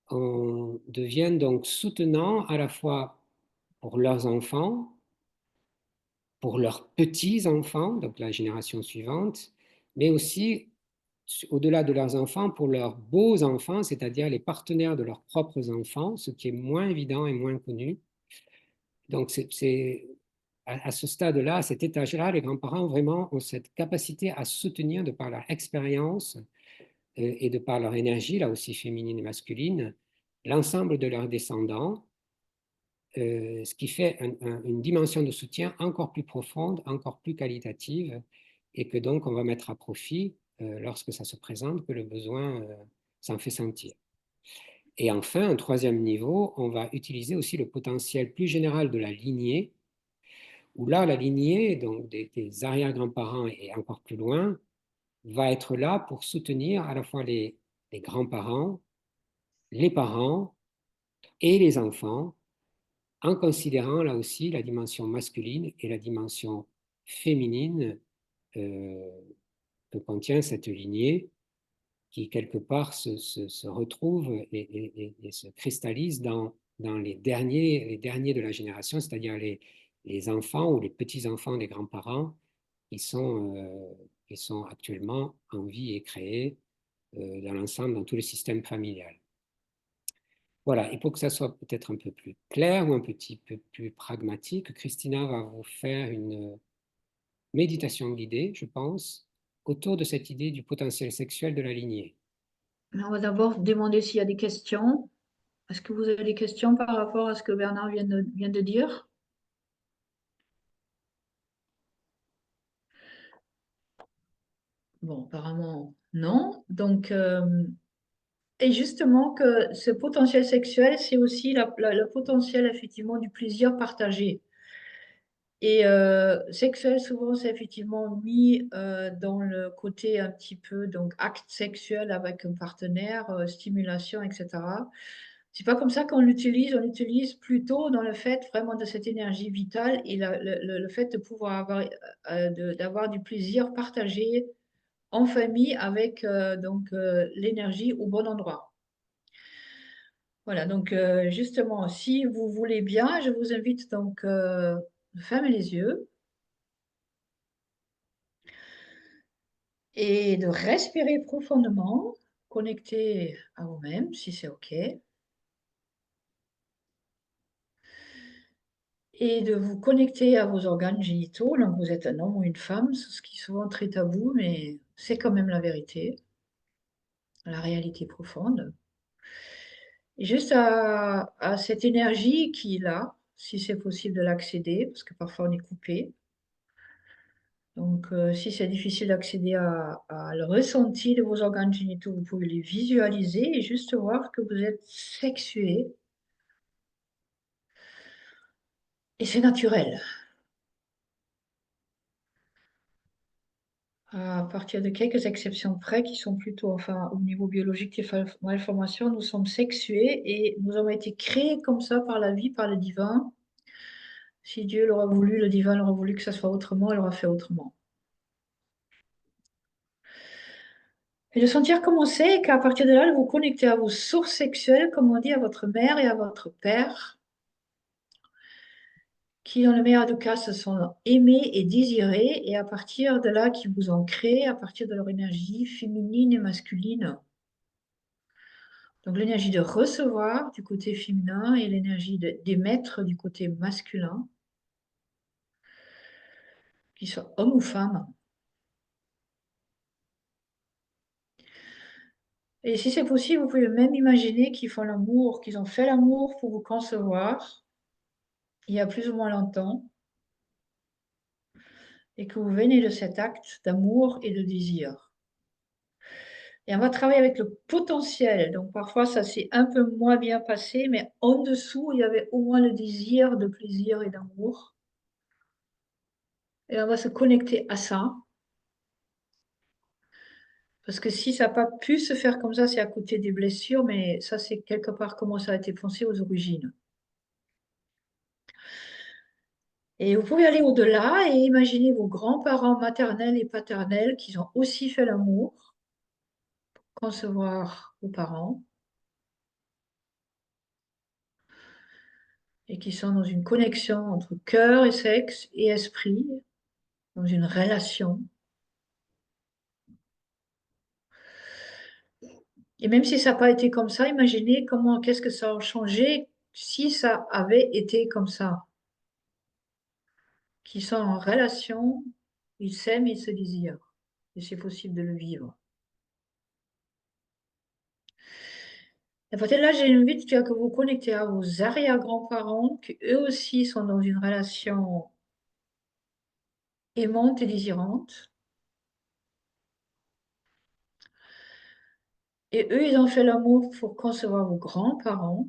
deviennent donc soutenants à la fois pour leurs enfants, pour leurs petits-enfants, donc la génération suivante, mais aussi, au-delà de leurs enfants, pour leurs beaux-enfants, c'est-à-dire les partenaires de leurs propres enfants, ce qui est moins évident et moins connu. Donc, à ce stade-là, à cet étage-là, les grands-parents vraiment ont cette capacité à soutenir de par leur expérience et de par leur énergie, là aussi féminine et masculine, l'ensemble de leurs descendants, ce qui fait une dimension de soutien encore plus profonde, encore plus qualitative, et que donc on va mettre à profit lorsque ça se présente, que le besoin s'en fait sentir. Et enfin, un troisième niveau, on va utiliser aussi le potentiel plus général de la lignée, où là, la lignée, donc des arrière-grands-parents et encore plus loin, va être là pour soutenir à la fois les grands-parents, les parents et les enfants, en considérant là aussi la dimension masculine et la dimension féminine que contient cette lignée, qui quelque part se retrouve et se cristallise dans les derniers de la génération, c'est-à-dire les enfants ou les petits-enfants des grands-parents qui sont actuellement en vie et créés dans l'ensemble, dans tout le système familial. Voilà, et pour que ça soit peut-être un peu plus clair ou un petit peu plus pragmatique, Christina va vous faire une méditation guidée, je pense, autour de cette idée du potentiel sexuel de la lignée. On va d'abord demander s'il y a des questions. Est-ce que vous avez des questions par rapport à ce que Bernard vient de dire? Bon, apparemment, non. Donc, et justement que ce potentiel sexuel, c'est aussi le potentiel effectivement du plaisir partagé. Et sexuel, souvent, c'est effectivement mis dans le côté un petit peu, donc acte sexuel avec un partenaire, stimulation, etc. C'est pas comme ça qu'on l'utilise, on l'utilise plutôt dans le fait vraiment de cette énergie vitale et le fait de pouvoir d'avoir du plaisir partagé en famille avec l'énergie au bon endroit. Voilà, donc justement, si vous voulez bien, je vous invite donc à fermer les yeux et de respirer profondément, connecté à vous-même, si c'est OK, et de vous connecter à vos organes génitaux. Donc, vous êtes un homme ou une femme, ce qui est souvent très tabou, mais c'est quand même la vérité, la réalité profonde. Et juste à cette énergie qui est là, si c'est possible de l'accéder, parce que parfois on est coupé. Donc, si c'est difficile d'accéder à le ressenti de vos organes génitaux, vous pouvez les visualiser et juste voir que vous êtes sexué. Et c'est naturel. À partir de quelques exceptions près, qui sont plutôt, enfin, au niveau biologique des malformations, nous sommes sexués et nous avons été créés comme ça par la vie, par le divin. Si Dieu l'aura voulu, le divin l'aura voulu que ça soit autrement, elle aura fait autrement. Et de sentir comment c'est, et qu'à partir de là, de vous connecter à vos sources sexuelles, comme on dit, à votre mère et à votre père, qui, dans le meilleur des cas, se sont aimés et désirés, et à partir de là, qui vous ont créé, à partir de leur énergie féminine et masculine. Donc l'énergie de recevoir du côté féminin et l'énergie d'émettre du côté masculin, qu'ils soient hommes ou femmes. Et si c'est possible, vous pouvez même imaginer qu'ils font l'amour, qu'ils ont fait l'amour pour vous concevoir il y a plus ou moins longtemps, et que vous venez de cet acte d'amour et de désir. Et on va travailler avec le potentiel. Donc parfois, ça s'est un peu moins bien passé, mais en dessous, il y avait au moins le désir de plaisir et d'amour. Et on va se connecter à ça. Parce que si ça n'a pas pu se faire comme ça, c'est à côté des blessures, mais ça, c'est quelque part comment ça a été pensé aux origines. Et vous pouvez aller au-delà et imaginer vos grands-parents maternels et paternels qui ont aussi fait l'amour, concevoir vos parents, et qui sont dans une connexion entre cœur et sexe et esprit, dans une relation. Et même si ça n'a pas été comme ça, imaginez qu'est-ce que ça a changé si ça avait été comme ça. Qui sont en relation, ils s'aiment, ils se désirent. Et c'est possible de le vivre. À partir de là, j'invite que vous connectez à vos arrière-grands-parents, qui eux aussi sont dans une relation aimante et désirante. Et eux, ils ont fait l'amour pour concevoir vos grands-parents.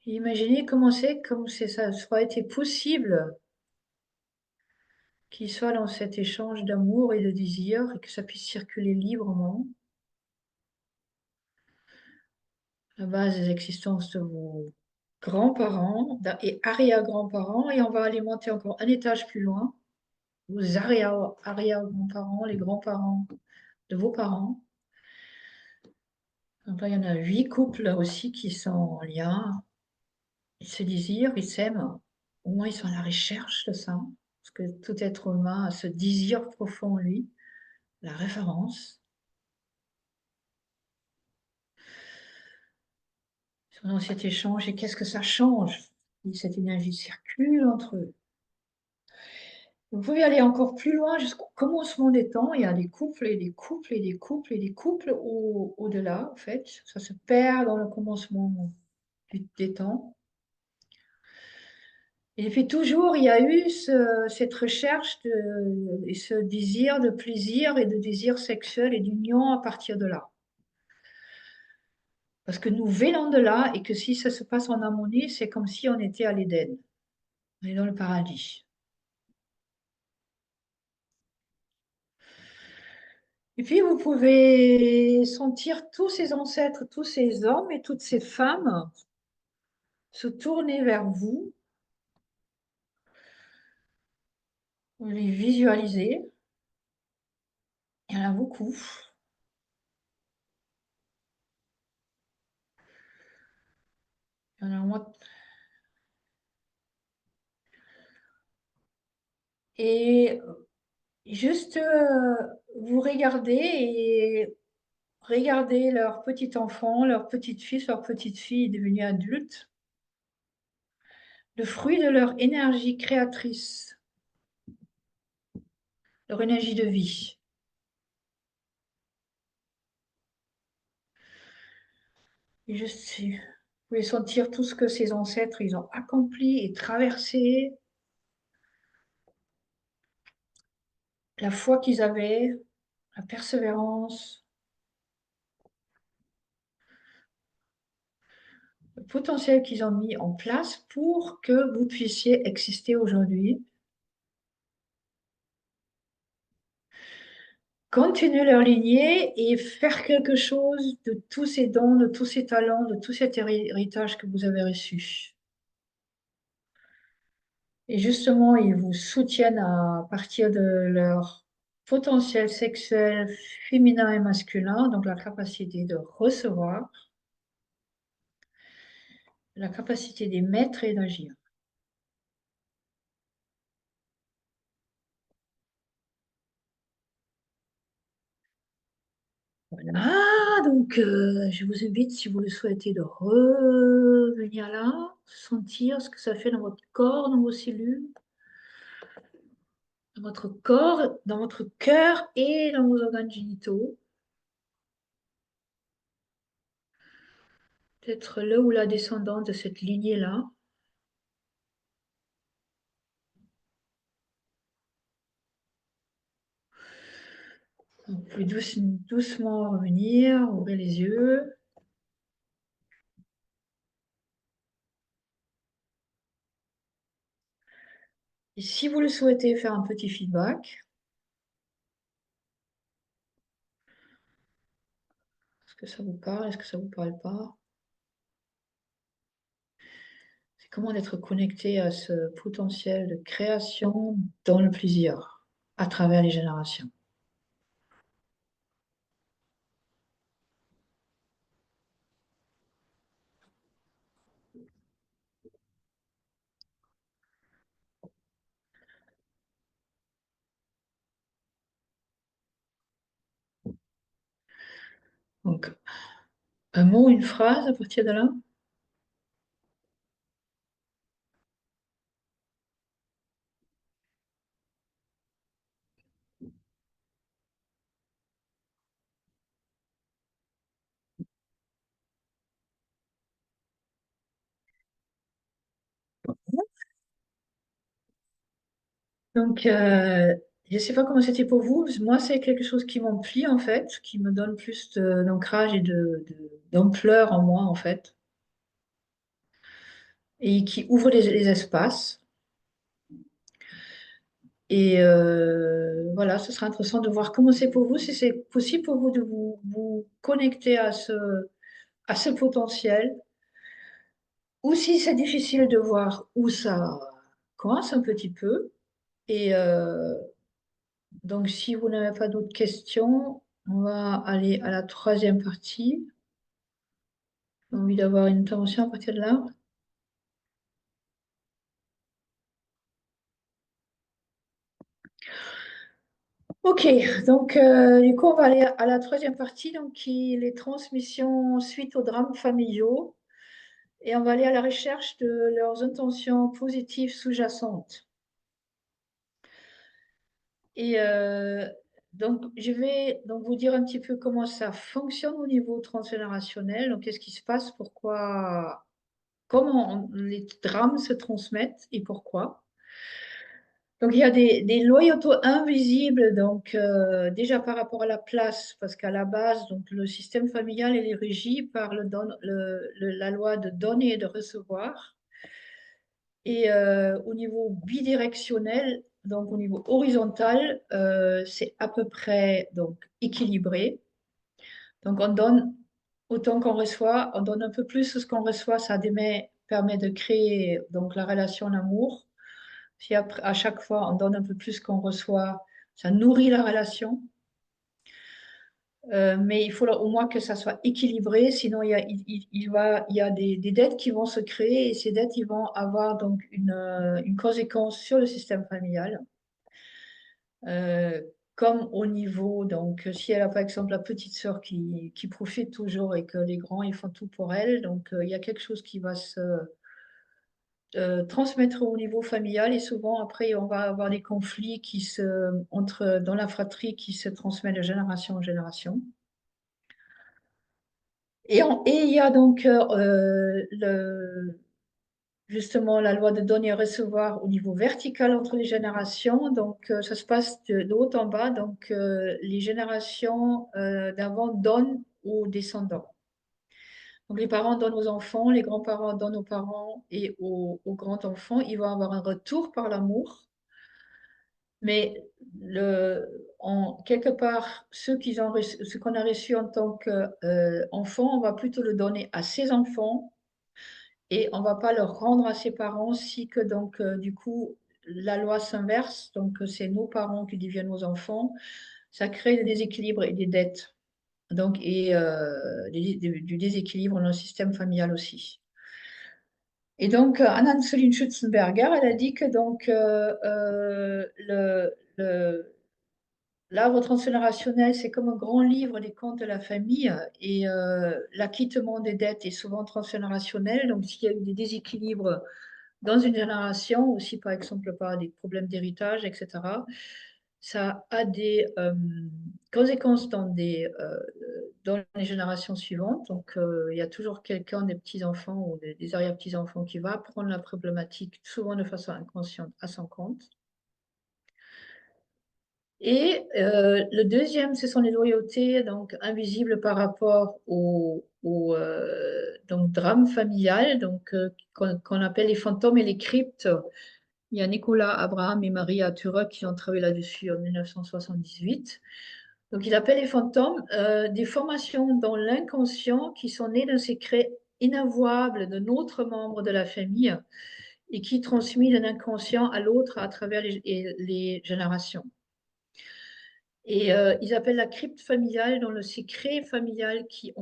Et imaginez comment c'est, comme ça soit été possible qu'ils soient dans cet échange d'amour et de désir et que ça puisse circuler librement. La base des existences de vos grands-parents et arrière-grands-parents, et on va alimenter encore un étage plus loin, vos arrière-grands-parents, les grands-parents de vos parents. Donc là, il y en a 8 couples aussi qui sont en lien. Ils se désirent, ils s'aiment. Au moins, ils sont à la recherche de ça. Parce que tout être humain a ce désir profond en lui, la référence. Ils sont dans cet échange et qu'est-ce que ça change? Et cette énergie circule entre eux. Vous pouvez aller encore plus loin jusqu'au commencement des temps. Il y a des couples et des couples et des couples et des couples au-delà, en fait. Ça se perd dans le commencement des temps. Et depuis toujours, il y a eu cette recherche et ce désir de plaisir et de désir sexuel et d'union à partir de là. Parce que nous venons de là et que si ça se passe en harmonie, c'est comme si on était à l'Éden. On est dans le paradis. Et puis, vous pouvez sentir tous ces ancêtres, tous ces hommes et toutes ces femmes se tourner vers vous, les visualiser. Il y en a beaucoup. Il y en a moins. Et juste vous regardez et regardez leurs petits-enfants, leurs petites-fils, leurs petites-filles devenues adultes, le fruit de leur énergie créatrice, leur énergie de vie. Et juste, vous pouvez sentir tout ce que ces ancêtres, ils ont accompli et traversé, la foi qu'ils avaient, la persévérance, le potentiel qu'ils ont mis en place pour que vous puissiez exister aujourd'hui continuer leur lignée et faire quelque chose de tous ces dons, de tous ces talents, de tout cet héritage que vous avez reçu. Et justement, ils vous soutiennent à partir de leur potentiel sexuel féminin et masculin, donc la capacité de recevoir, la capacité d'émettre et d'agir. Voilà, donc je vous invite, si vous le souhaitez, de revenir là, sentir ce que ça fait dans votre corps, dans vos cellules, dans votre corps, dans votre cœur et dans vos organes génitaux. Peut-être le ou la descendante de cette lignée-là. Vous pouvez doucement revenir, ouvrir les yeux. Et si vous le souhaitez, faire un petit feedback. Est-ce que ça vous parle? Est-ce que ça ne vous parle pas? C'est comment d'être connecté à ce potentiel de création dans le plaisir, à travers les générations. Donc, un mot, une phrase à partir de là? Donc, je ne sais pas comment c'était pour vous. Moi, c'est quelque chose qui m'emplit, en fait, qui me donne plus d'ancrage et d'ampleur en moi, en fait, et qui ouvre les espaces. Et voilà, ce sera intéressant de voir comment c'est pour vous, si c'est possible pour vous de vous connecter à ce potentiel, ou si c'est difficile de voir où ça coince un petit peu. Et donc, si vous n'avez pas d'autres questions, on va aller à la troisième partie. J'ai envie d'avoir une intervention à partir de là. Ok, donc du coup, on va aller à la troisième partie, donc qui est les transmissions suite aux drames familiaux. Et on va aller à la recherche de leurs intentions positives sous-jacentes. Et donc, je vais donc vous dire un petit peu comment ça fonctionne au niveau transgénérationnel. Donc, qu'est-ce qui se passe, pourquoi, comment les drames se transmettent et pourquoi. Donc, il y a des loyautés invisibles, donc déjà par rapport à la place, parce qu'à la base, donc, le système familial il est régi par la loi de donner et de recevoir. Et au niveau bidirectionnel, donc au niveau horizontal, c'est à peu près donc, équilibré. Donc on donne autant qu'on reçoit, on donne un peu plus ce qu'on reçoit, ça permet de créer donc, la relation d'amour. Si à chaque fois on donne un peu plus qu'on reçoit, ça nourrit la relation. Mais il faut au moins que ça soit équilibré, sinon il y a des dettes qui vont se créer et ces dettes ils vont avoir donc une conséquence sur le système familial. Euh, Comme au niveau, donc si elle a par exemple la petite sœur qui profite toujours et que les grands ils font tout pour elle, donc il y a quelque chose qui va se transmettre au niveau familial et souvent après on va avoir des conflits dans la fratrie qui se transmettent de génération en génération. Et il y a donc justement la loi de donner et recevoir au niveau vertical entre les générations. Donc, ça se passe de haut en bas. Donc, les générations d'avant donnent aux descendants. Donc, les parents donnent aux enfants, les grands-parents donnent aux parents et aux grands-enfants. Ils vont avoir un retour par l'amour. Mais quelque part, ce qu'on a reçu en tant qu'enfant, on va plutôt le donner à ses enfants et on ne va pas le rendre à ses parents si que donc du coup la loi s'inverse, donc c'est nos parents qui deviennent nos enfants, ça crée des déséquilibres et des dettes, donc du déséquilibre dans le système familial aussi. Et donc Anna-Soline Schützenberger, elle a dit que donc l'arbre transgénérationnel, c'est comme un grand livre des comptes de la famille et l'acquittement des dettes est souvent transgénérationnel. Donc, s'il y a eu des déséquilibres dans une génération, aussi par exemple par des problèmes d'héritage, etc., ça a des conséquences dans les générations suivantes. Donc, il y a toujours quelqu'un des petits-enfants ou des arrière-petits-enfants qui va prendre la problématique, souvent de façon inconsciente, à son compte. Et le deuxième, ce sont les loyautés donc, invisibles par rapport au donc, drame familial, donc, qu'on appelle les fantômes et les cryptes. Il y a Nicolas Abraham et Maria Turek qui ont travaillé là-dessus en 1978. Donc, il appelle les fantômes des formations dans l'inconscient qui sont nées d'un secret inavouable de notre membre de la famille et qui transmet d'un inconscient à l'autre à travers les générations. Et ils appellent la crypte familiale dans le secret familial qui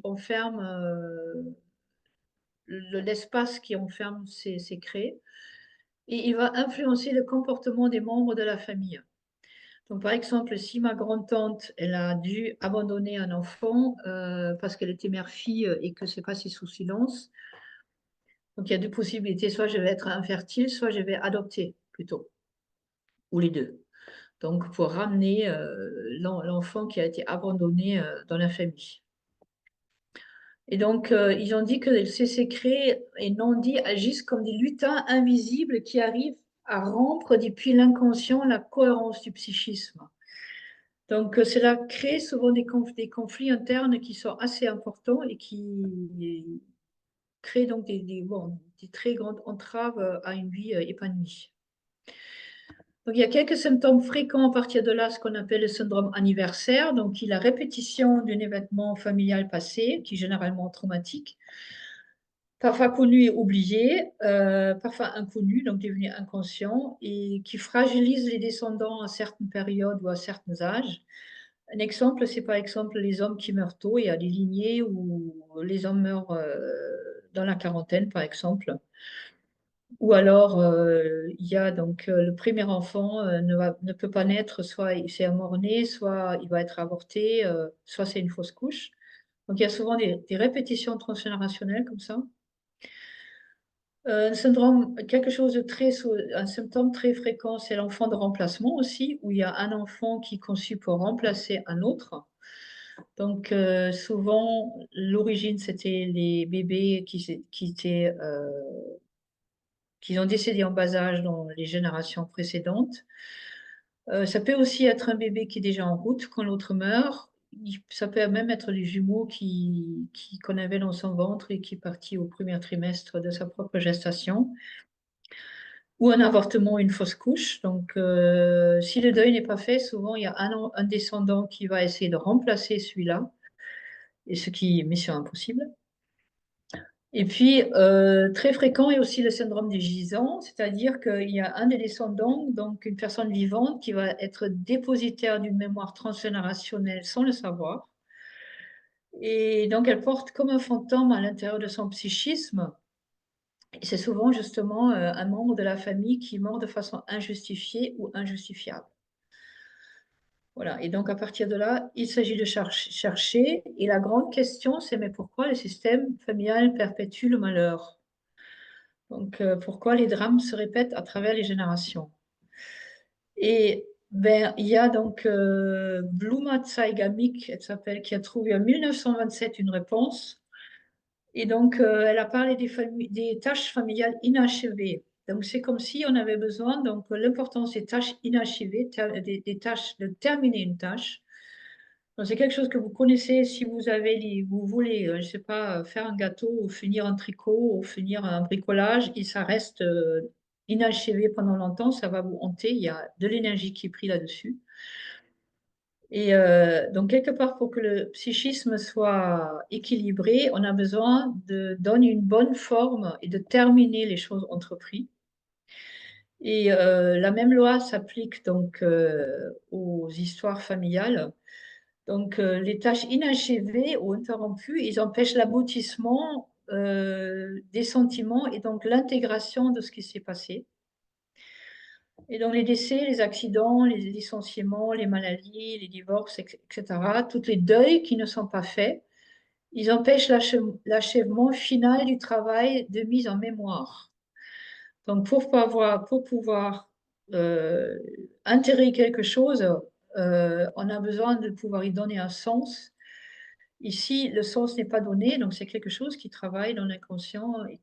enferme l'espace qui enferme ces secrets. Et il va influencer le comportement des membres de la famille. Donc, par exemple, si ma grand-tante, elle a dû abandonner un enfant parce qu'elle était mère-fille et que c'est passé sous silence, donc il y a deux possibilités, soit je vais être infertile, soit je vais adopter plutôt, ou les deux. Donc pour ramener l'enfant qui a été abandonné dans la famille. Et donc, ils ont dit que ces secrets et non-dits agissent comme des lutins invisibles qui arrivent à rompre depuis l'inconscient la cohérence du psychisme. Donc, cela crée souvent des conflits internes qui sont assez importants et qui créent donc des très grandes entraves à une vie épanouie. Donc, il y a quelques symptômes fréquents à partir de là, ce qu'on appelle le syndrome anniversaire. Donc, il y a la répétition d'un événement familial passé, qui est généralement traumatique, parfois connu et oublié, parfois inconnu, donc devenu inconscient, et qui fragilise les descendants à certaines périodes ou à certains âges. Un exemple, c'est par exemple les hommes qui meurent tôt. Il y a des lignées où les hommes meurent dans la quarantaine, par exemple. Ou alors, il y a donc le premier enfant ne peut pas naître, soit c'est un mort-né, soit il va être avorté, soit c'est une fausse couche. Donc, il y a souvent des répétitions transgénérationnelles comme ça. Un symptôme très fréquent, c'est l'enfant de remplacement aussi, où il y a un enfant qui est conçu pour remplacer un autre. Donc, souvent, l'origine, c'était les bébés qui ont décédé en bas âge dans les générations précédentes. Ça peut aussi être un bébé qui est déjà en route quand l'autre meurt. Ça peut même être des jumeaux qu'on avait dans son ventre et qui est parti au premier trimestre de sa propre gestation. Ou un avortement, une fausse couche. Donc, si le deuil n'est pas fait, souvent il y a un descendant qui va essayer de remplacer celui-là, et ce qui est mission impossible. Et puis, très fréquent est aussi le syndrome des gisants, c'est-à-dire qu'il y a un des descendants, donc une personne vivante, qui va être dépositaire d'une mémoire transgénérationnelle sans le savoir. Et donc, elle porte comme un fantôme à l'intérieur de son psychisme. Et c'est souvent justement un membre de la famille qui meurt de façon injustifiée ou injustifiable. Voilà, et donc à partir de là, il s'agit de chercher. Et la grande question, c'est mais pourquoi le système familial perpétue le malheur? Donc pourquoi les drames se répètent à travers les générations? Et ben, il y a donc Bluma Tsaigamik, elle s'appelle, qui a trouvé en 1927 une réponse. Et donc, elle a parlé des tâches familiales inachevées. Donc, c'est comme si on avait besoin, donc l'importance des tâches inachevées, des tâches, de terminer une tâche. Donc, c'est quelque chose que vous connaissez si vous voulez, je ne sais pas, faire un gâteau ou finir un tricot ou finir un bricolage, et ça reste inachevé pendant longtemps, ça va vous hanter. Il y a de l'énergie qui est prise là-dessus. Et donc, quelque part, pour que le psychisme soit équilibré, on a besoin de donner une bonne forme et de terminer les choses entreprises. Et la même loi s'applique donc aux histoires familiales. Donc, les tâches inachevées ou interrompues, ils empêchent l'aboutissement des sentiments et donc l'intégration de ce qui s'est passé. Et donc, les décès, les accidents, les licenciements, les maladies, les divorces, etc., tous les deuils qui ne sont pas faits, ils empêchent l'achèvement final du travail de mise en mémoire. Donc, pour pouvoir intégrer quelque chose, on a besoin de pouvoir y donner un sens. Ici, le sens n'est pas donné, donc c'est quelque chose qui travaille dans l'inconscient et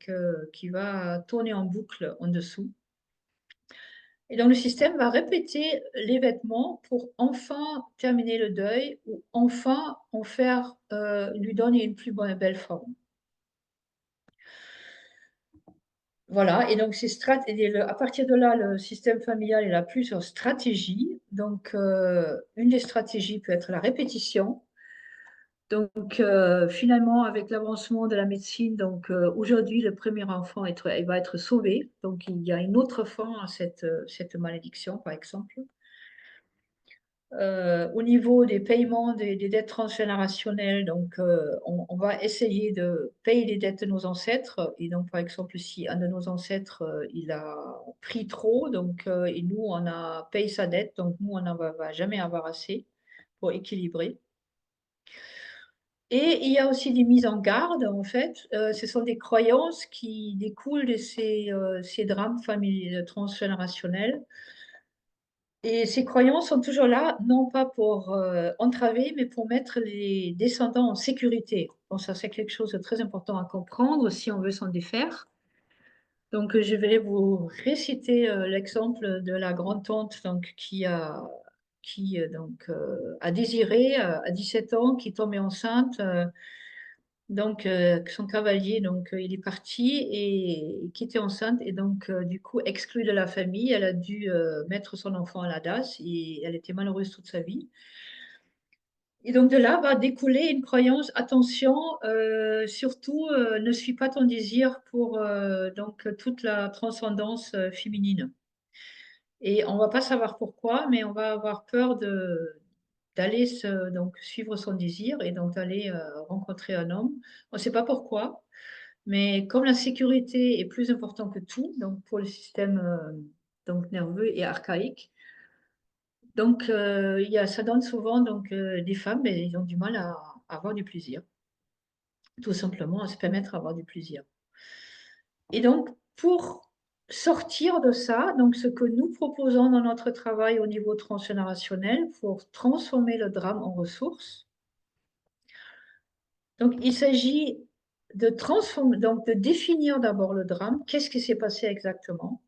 qui va tourner en boucle en dessous. Et donc, le système va répéter l'événement pour enfin terminer le deuil ou enfin lui donner une plus belle forme. Voilà, et donc à partir de là, le système familial il a plusieurs stratégies. Donc, une des stratégies peut être la répétition. Donc, finalement, avec l'avancement de la médecine, donc aujourd'hui, le premier enfant il va être sauvé. Donc, il y a une autre fin à cette malédiction, par exemple. Au niveau des paiements des dettes transgénérationnelles, donc on va essayer de payer les dettes de nos ancêtres. Et donc, par exemple, si un de nos ancêtres il a pris trop, donc et nous on a payé sa dette, donc nous on va jamais avoir assez pour équilibrer. Et il y a aussi des mises en garde, en fait. Ce sont des croyances qui découlent de ces drames familiaux transgénérationnels. Et ces croyances sont toujours là, non pas pour entraver, mais pour mettre les descendants en sécurité. Bon, ça, c'est quelque chose de très important à comprendre si on veut s'en défaire. Donc, je vais vous réciter l'exemple de la grande-tante donc, qui a désiré à 17 ans, qui tombait enceinte. Donc, son cavalier, donc, il est parti et qui était enceinte et donc, du coup, exclue de la famille. Elle a dû mettre son enfant à la DAS et elle était malheureuse toute sa vie. Et donc, de là va découler une croyance, attention, surtout, ne suis pas ton désir pour donc, toute la transcendance féminine. Et on ne va pas savoir pourquoi, mais on va avoir peur d'aller donc suivre son désir et donc aller rencontrer un homme. On ne sait pas pourquoi, mais comme la sécurité est plus importante que tout, donc pour le système donc nerveux et archaïque, donc ça donne souvent donc des femmes, mais ils ont du mal à avoir du plaisir, tout simplement à se permettre d'avoir du plaisir. Et donc pour sortir de ça, donc ce que nous proposons dans notre travail au niveau transgénérationnel pour transformer le drame en ressources. Donc, il s'agit de transformer, donc de définir d'abord le drame, qu'est-ce qui s'est passé exactement.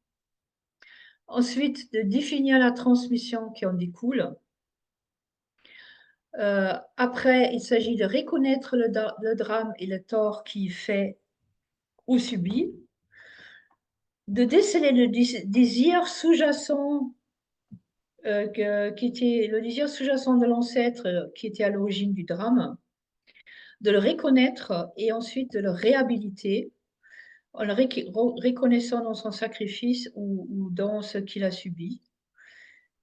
Ensuite, de définir la transmission qui en découle. Après, il s'agit de reconnaître le drame et le tort qui est fait ou subi. De déceler le désir sous-jacent, qui était le désir sous-jacent de l'ancêtre qui était à l'origine du drame. De le reconnaître et ensuite de le réhabiliter en le reconnaissant dans son sacrifice ou dans ce qu'il a subi,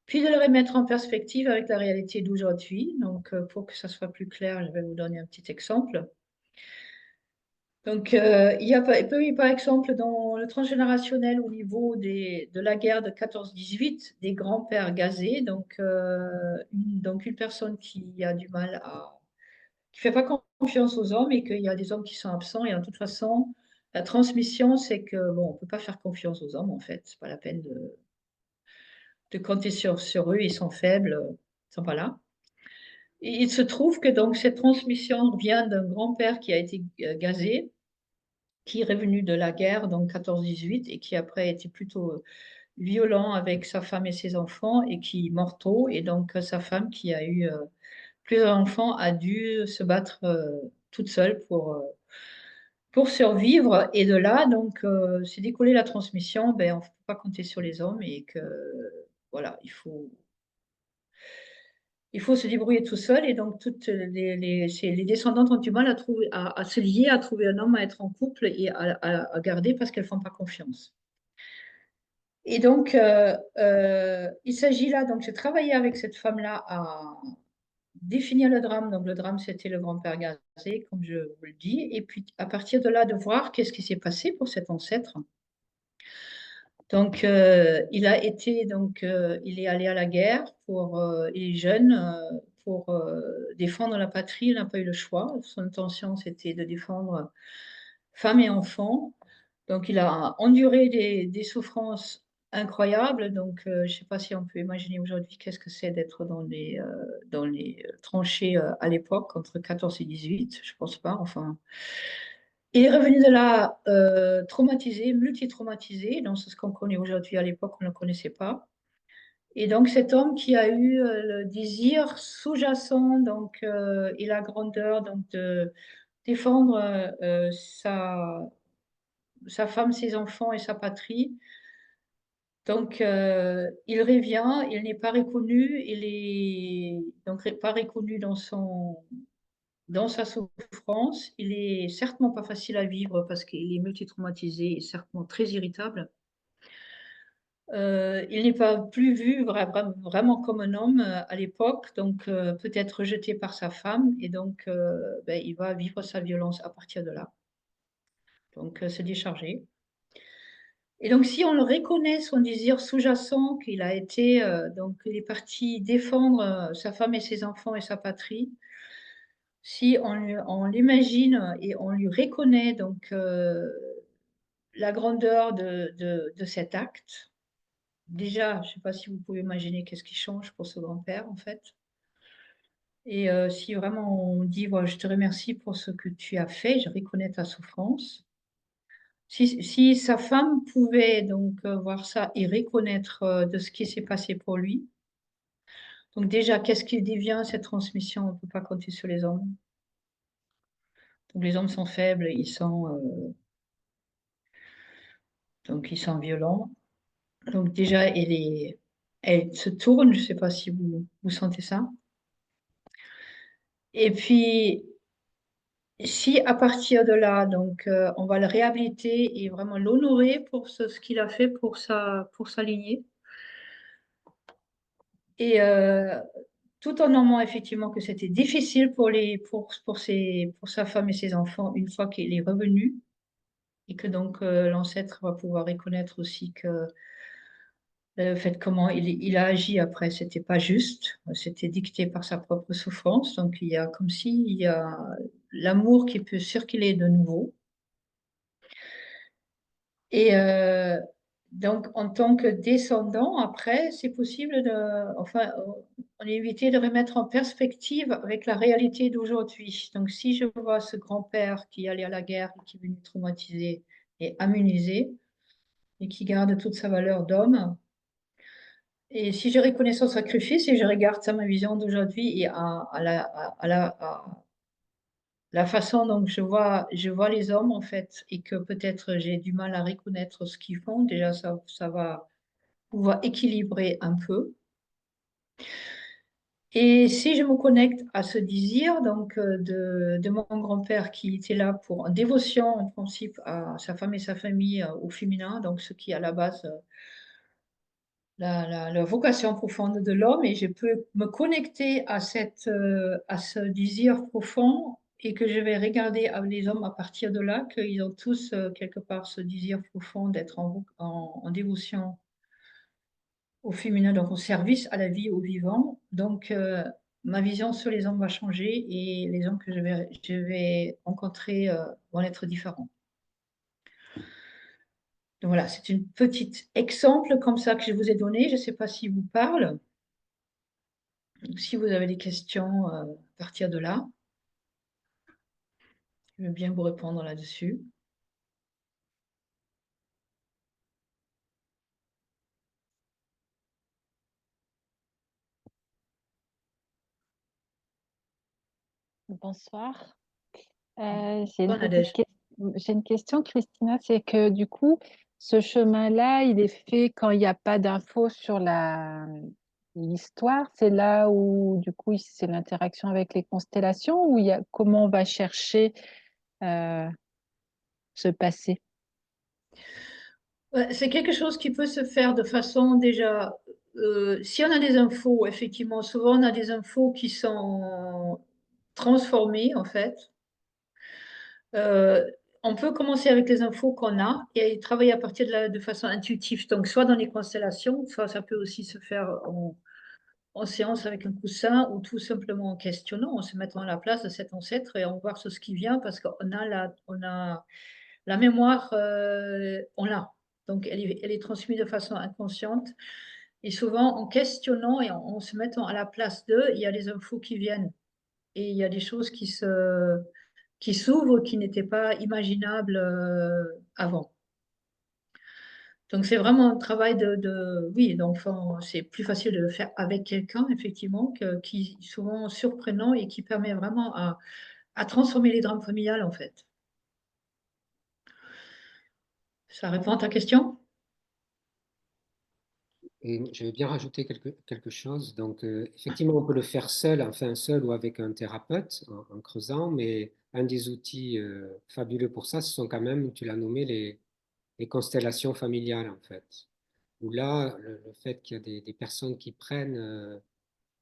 puis de le remettre en perspective avec la réalité d'aujourd'hui. Donc, pour que ça soit plus clair, je vais vous donner un petit exemple. Donc, il peut y par exemple, dans le transgénérationnel au niveau de la guerre de 14-18, des grands-pères gazés, donc une personne qui a du mal qui ne fait pas confiance aux hommes et qu'il y a des hommes qui sont absents. Et en toute façon, la transmission, c'est que, bon, on ne peut pas faire confiance aux hommes, en fait. Ce n'est pas la peine de compter sur eux, ils sont faibles, ils ne sont pas là. Et il se trouve que donc cette transmission vient d'un grand-père qui a été gazé, qui est revenu de la guerre, donc 14-18, et qui après était plutôt violent avec sa femme et ses enfants, et qui est mort tôt. Et donc sa femme, qui a eu plusieurs enfants, a dû se battre toute seule pour pour survivre. Et de là, donc, c'est décoller la transmission. Ben, on ne peut pas compter sur les hommes et que, voilà, il faut se débrouiller tout seul. Et donc, toutes les descendantes ont du mal à, trouver, à se lier, à trouver un homme, à être en couple et à garder parce qu'elles ne font pas confiance. Et donc, il s'agit là, donc j'ai travaillé avec cette femme-là à définir le drame. Donc, le drame, c'était le grand-père gazé, comme je vous le dis. Et puis, à partir de là, de voir qu'est-ce qui s'est passé pour cet ancêtre. Donc, il est allé à la guerre il est jeune, pour défendre la patrie. Il n'a pas eu le choix. Son intention, c'était de défendre femmes et enfants. Donc, il a enduré des souffrances incroyables. Donc, je ne sais pas si on peut imaginer aujourd'hui qu'est-ce que c'est d'être dans les tranchées à l'époque, entre 14 et 18. Je ne pense pas. Enfin, il est revenu de là traumatisé, multi-traumatisé. Donc, c'est ce qu'on connaît aujourd'hui. À l'époque, on ne le connaissait pas. Et donc, cet homme qui a eu le désir sous-jacent, donc, et la grandeur, donc, de défendre sa femme, ses enfants et sa patrie. Donc, il revient, il n'est pas reconnu, il est donc pas reconnu dans sa souffrance. Il est certainement pas facile à vivre parce qu'il est multitraumatisé et certainement très irritable. Il n'est pas plus vu vraiment comme un homme à l'époque, donc peut-être rejeté par sa femme, et donc ben, il va vivre sa violence à partir de là. Donc, se décharger. Et donc, si on le reconnaît, son désir sous-jacent, qu'il a été, donc il est parti défendre sa femme et ses enfants et sa patrie, si on l'imagine et on lui reconnaît donc la grandeur de cet acte, déjà, je ne sais pas si vous pouvez imaginer qu'est-ce qui change pour ce grand-père, en fait. Et si vraiment on dit, voilà, je te remercie pour ce que tu as fait, je reconnais ta souffrance. Si sa femme pouvait donc voir ça et reconnaître de ce qui s'est passé pour lui, donc déjà, qu'est-ce qui devient cette transmission? On ne peut pas compter sur les hommes. Donc les hommes sont faibles, donc ils sont violents. Donc déjà, elle se tourne, je ne sais pas si vous sentez ça. Et puis, si à partir de là, donc on va le réhabiliter et vraiment l'honorer pour ce qu'il a fait pour sa lignée. Et tout en nommant effectivement que c'était difficile pour sa femme et ses enfants une fois qu'il est revenu, et que donc l'ancêtre va pouvoir reconnaître aussi que le fait comment il a agi après, c'était pas juste, c'était dicté par sa propre souffrance. Donc il y a comme s'il y a l'amour qui peut circuler de nouveau. Et donc, en tant que descendant, après, c'est possible enfin, on est évité de remettre en perspective avec la réalité d'aujourd'hui. Donc, si je vois ce grand-père qui allait à la guerre, qui est venu traumatisé et immunisé, et qui garde toute sa valeur d'homme, et si je reconnais son sacrifice et je regarde ça, ma vision d'aujourd'hui, et la façon dont je vois les hommes, en fait, et que peut-être j'ai du mal à reconnaître ce qu'ils font, déjà, ça va pouvoir équilibrer un peu. Et si je me connecte à ce désir donc, de mon grand-père qui était là pour en dévotion, en principe, à sa femme et sa famille, au féminin, donc ce qui est à la base la vocation profonde de l'homme, et je peux me connecter à ce désir profond, et que je vais regarder les hommes à partir de là, qu'ils ont tous quelque part ce désir profond d'être en dévotion au féminin, donc au service à la vie, au vivant. Donc, ma vision sur les hommes va changer, et les hommes que je vais rencontrer vont être différents. Donc voilà, c'est une petite exemple comme ça que je vous ai donné. Je ne sais pas si vous parle. Si vous avez des questions à partir de là, je veux bien vous répondre là-dessus. Bonsoir. J'ai une Bonne petite Nadège. question. j'ai une question, Christina, c'est que du coup, ce chemin-là, il est fait quand il n'y a pas d'infos sur l'histoire. C'est là où, du coup, c'est l'interaction avec les constellations, ou comment on va chercher euh, ce passé? Ouais, c'est quelque chose qui peut se faire de façon déjà, si on a des infos, effectivement, souvent on a des infos qui sont transformées en fait. Euh, on peut commencer avec les infos qu'on a et travailler à partir de façon intuitive. Donc, soit dans les constellations, soit ça peut aussi se faire en séance avec un coussin ou tout simplement en questionnant, en se mettant à la place de cet ancêtre et en voir ce qui vient parce qu'on a la mémoire, on l'a. Donc, elle est transmise de façon inconsciente. Et souvent, en questionnant et en se mettant à la place d'eux, il y a des infos qui viennent. Et il y a des choses qui s'ouvrent qui n'étaient pas imaginables avant. Donc, c'est vraiment un travail oui, d'enfant. C'est plus facile de le faire avec quelqu'un, effectivement, qui est souvent surprenant et qui permet vraiment à transformer les drames familiales, en fait. Ça répond à ta question? Et je vais bien rajouter quelque chose. Donc, effectivement, on peut le faire seul, enfin seul ou avec un thérapeute en creusant, mais un des outils fabuleux pour ça, ce sont quand même, tu l'as nommé, les constellations familiales, en fait. Où là, le fait qu'il y a des personnes qui prennent,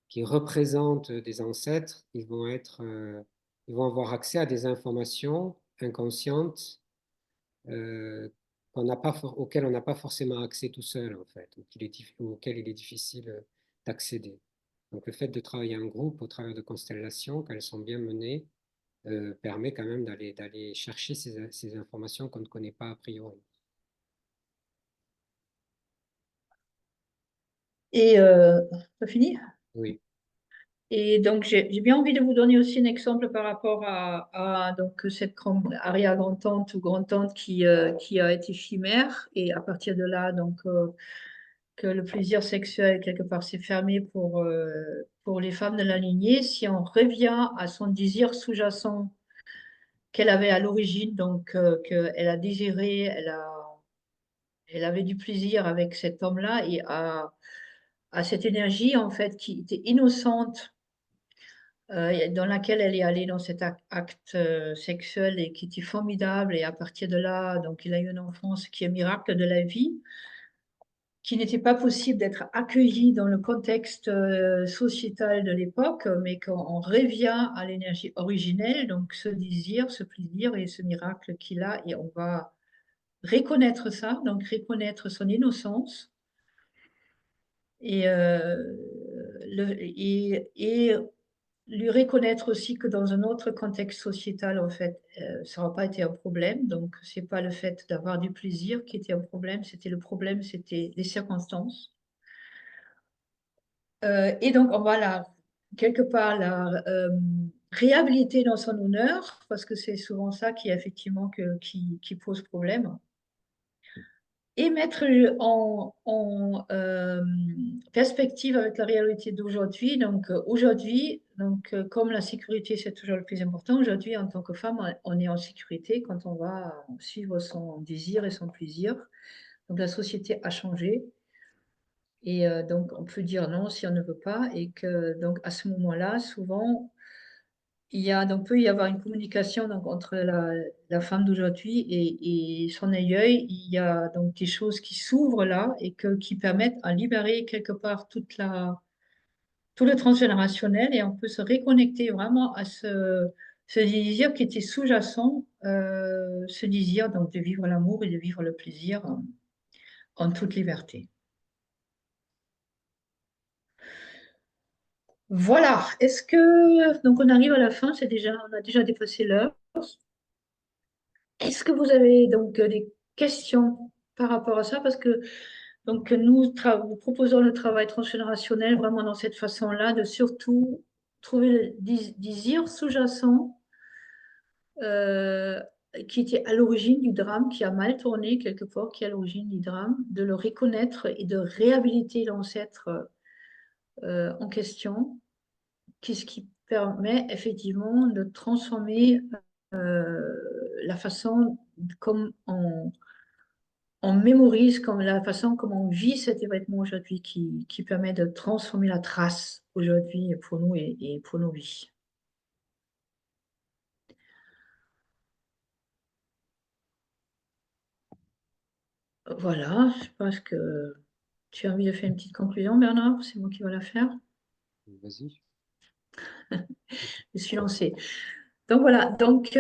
qui représentent des ancêtres, ils vont avoir accès à des informations inconscientes qu'on n'a pas auxquelles on n'a pas forcément accès tout seul, en fait, auxquelles il est difficile d'accéder. Donc le fait de travailler en groupe au travers de constellations, qu'elles sont bien menées, permet quand même d'aller chercher ces informations qu'on ne connaît pas a priori. Et ça finit? Oui. Et donc, j'ai bien envie de vous donner aussi un exemple par rapport donc, cette arrière-grand-tante ou grand-tante qui a été chimère. Et à partir de là, donc, que le plaisir sexuel, quelque part, s'est fermé pour les femmes de la lignée. Si on revient à son désir sous-jacent qu'elle avait à l'origine, donc qu'elle a désiré, elle avait du plaisir avec cet homme-là et à cette énergie, en fait, qui était innocente dans laquelle elle est allée dans cet acte sexuel et qui était formidable. Et à partir de là, donc, il a eu une enfance qui est un miracle de la vie, qui n'était pas possible d'être accueilli dans le contexte sociétal de l'époque, mais qu'on revient à l'énergie originelle, donc ce désir, ce plaisir et ce miracle qu'il a, et on va reconnaître ça, donc reconnaître son innocence. Et, et lui reconnaître aussi que dans un autre contexte sociétal, en fait, ça n'aura pas été un problème. Donc, c'est pas le fait d'avoir du plaisir qui était un problème, c'était les circonstances. Et donc, on va quelque part la réhabiliter dans son honneur, parce que c'est souvent ça qui, effectivement, qui pose problème. Et mettre en perspective avec la réalité d'aujourd'hui. Donc aujourd'hui, comme la sécurité c'est toujours le plus important, aujourd'hui en tant que femme, on est en sécurité quand on va suivre son désir et son plaisir. Donc la société a changé et donc on peut dire non si on ne veut pas et que donc à ce moment-là, souvent donc, peut y avoir une communication donc, entre la femme d'aujourd'hui et son aïeul. Il y a donc des choses qui s'ouvrent là et qui permettent à libérer quelque part tout le transgénérationnel et on peut se reconnecter vraiment à ce désir qui était sous-jacent, ce désir donc, de vivre l'amour et de vivre le plaisir en toute liberté. Voilà. Est-ce que donc on arrive à la fin, on a déjà dépassé l'heure. Est-ce que vous avez donc des questions par rapport à ça? Parce que donc, nous proposons le travail transgénérationnel vraiment dans cette façon-là, de surtout trouver le désir sous-jacent euh, qui était à l'origine du drame, qui a mal tourné quelque part, qui est à l'origine du drame, de le reconnaître et de réhabiliter l'ancêtre en question, qu'est-ce qui permet effectivement de transformer la façon comme on mémorise, comme la façon comme on vit cet événement aujourd'hui qui permet de transformer la trace aujourd'hui pour nous et pour nos vies. Voilà, je pense que tu as envie de faire une petite conclusion, Bernard? C'est moi qui vais la faire. Vas-y. Je suis lancée. Donc voilà, donc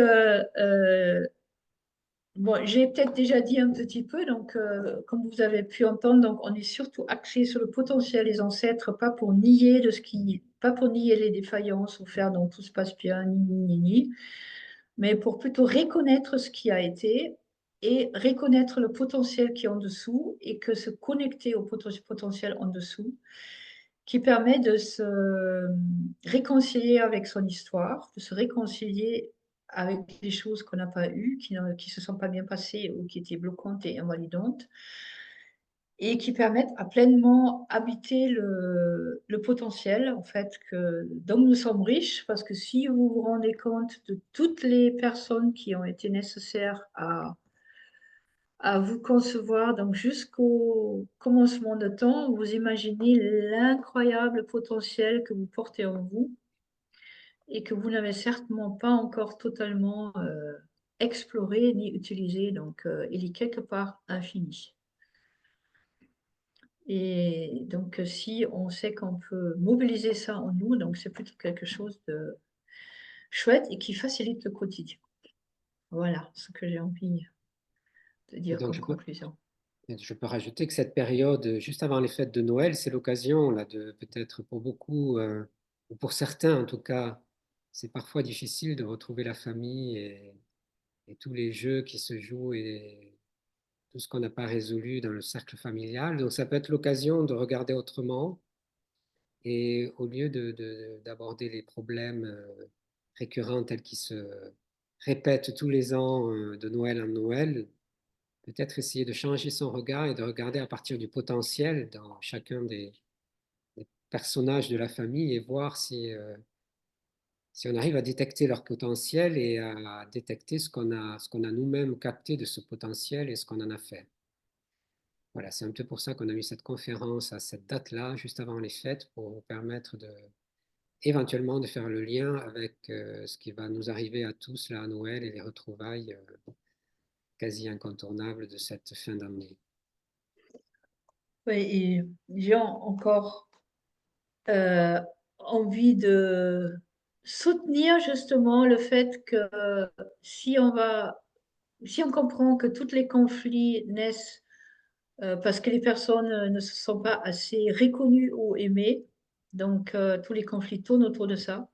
bon, j'ai peut-être déjà dit un petit peu, donc comme vous avez pu entendre, donc on est surtout axé sur le potentiel des ancêtres, pas pour nier pas pour nier les défaillances ou faire donc tout se passe bien, ni, mais pour plutôt reconnaître ce qui a été et reconnaître le potentiel qui est en dessous et que se connecter au potentiel en dessous qui permet de se réconcilier avec son histoire, de se réconcilier avec les choses qu'on n'a pas eues, qui ne se sont pas bien passées ou qui étaient bloquantes et invalidantes, et qui permettent à pleinement habiter le potentiel, en fait, dont nous sommes riches, parce que si vous vous rendez compte de toutes les personnes qui ont été nécessaires à vous concevoir, donc jusqu'au commencement de temps, vous imaginez l'incroyable potentiel que vous portez en vous et que vous n'avez certainement pas encore totalement exploré ni utilisé. Donc, il est quelque part infini. Et donc, si on sait qu'on peut mobiliser ça en nous, donc c'est plutôt quelque chose de chouette et qui facilite le quotidien. Voilà ce que j'ai envie de Et dire donc, comme conclusion. je peux rajouter que cette période, juste avant les fêtes de Noël, c'est l'occasion, là, de peut-être pour beaucoup, ou pour certains en tout cas, c'est parfois difficile de retrouver la famille et tous les jeux qui se jouent et tout ce qu'on n'a pas résolu dans le cercle familial. Donc, ça peut être l'occasion de regarder autrement et au lieu d'aborder les problèmes récurrents tels qu'ils se répètent tous les ans de Noël en Noël, peut-être essayer de changer son regard et de regarder à partir du potentiel dans chacun des personnages de la famille et voir si on arrive à détecter leur potentiel et à détecter ce qu'on a nous-mêmes capté de ce potentiel et ce qu'on en a fait. Voilà, c'est un peu pour ça qu'on a eu cette conférence à cette date-là, juste avant les fêtes, pour vous permettre éventuellement de faire le lien avec ce qui va nous arriver à tous là à Noël et les retrouvailles quasi incontournables de cette fin d'année. Oui, et j'ai encore envie de soutenir justement le fait que si si on comprend que tous les conflits naissent parce que les personnes ne se sont pas assez reconnues ou aimées, donc tous les conflits tournent autour de ça.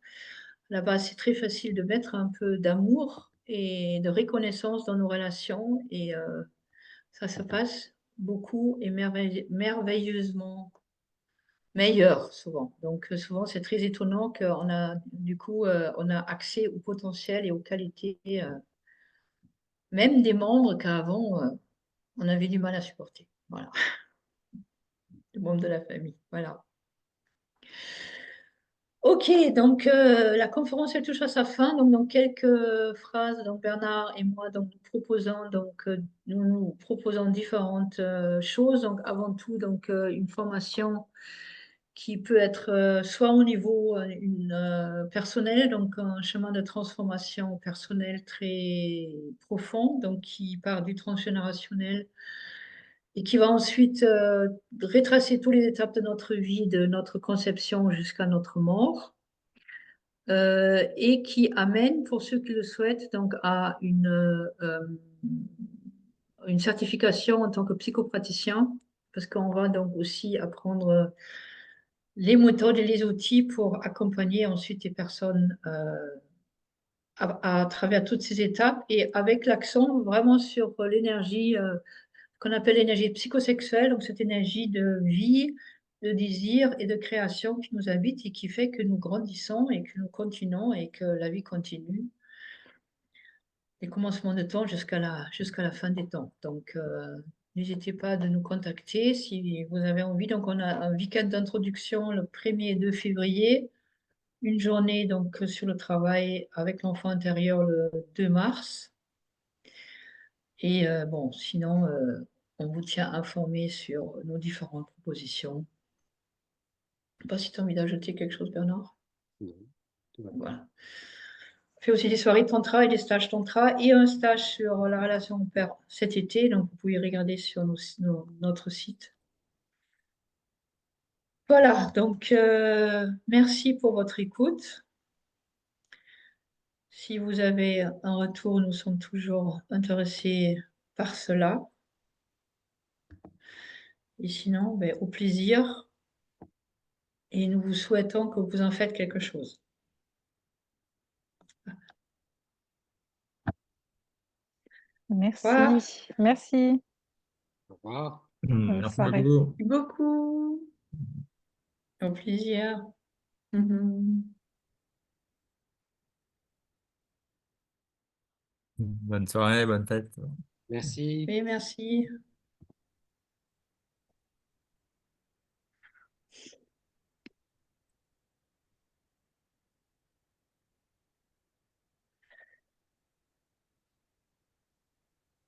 Là-bas, c'est très facile de mettre un peu d'amour et de reconnaissance dans nos relations et ça se passe beaucoup et merveilleusement meilleur souvent. Donc souvent c'est très étonnant qu'on a du coup on a accès au potentiel et aux qualités même des membres qu'avant on avait du mal à supporter. Voilà, les membres de la famille. Voilà. Ok, donc la conférence elle touche à sa fin. Donc dans quelques phrases, donc Bernard et moi nous proposons différentes choses. Donc avant tout donc une formation qui peut être soit au niveau personnel, donc un chemin de transformation personnelle très profond, donc qui part du transgénérationnel et qui va ensuite retracer toutes les étapes de notre vie, de notre conception jusqu'à notre mort, et qui amène, pour ceux qui le souhaitent, donc à une certification en tant que psychopraticien, parce qu'on va donc aussi apprendre les méthodes et les outils pour accompagner ensuite les personnes à travers toutes ces étapes et avec l'accent vraiment sur l'énergie qu'on appelle l'énergie psychosexuelle, donc cette énergie de vie, de désir et de création qui nous habite et qui fait que nous grandissons et que nous continuons et que la vie continue des commencements de temps jusqu'à la fin des temps. Donc, n'hésitez pas de nous contacter si vous avez envie. Donc, on a un week-end d'introduction le 1er et 2 février. une journée donc sur le travail avec l'enfant intérieur le 2 mars. Et bon, sinon, on vous tient informé sur nos différentes propositions. Je ne sais pas si tu as envie d'ajouter quelque chose, Bernard. Non, tout va bien. Voilà. On fait aussi des soirées tantra et des stages tantra et un stage sur la relation au père cet été. Donc, vous pouvez regarder sur notre site. Voilà, donc merci pour votre écoute. Si vous avez un retour, nous sommes toujours intéressés par cela. Et sinon, ben, au plaisir. Et nous vous souhaitons que vous en faites quelque chose. Merci. Voilà. Merci. Au revoir. Bonne Merci soirée. beaucoup. Merci beaucoup. Au plaisir. Mhm. Bonne soirée, bonne fête. Merci. Oui, merci.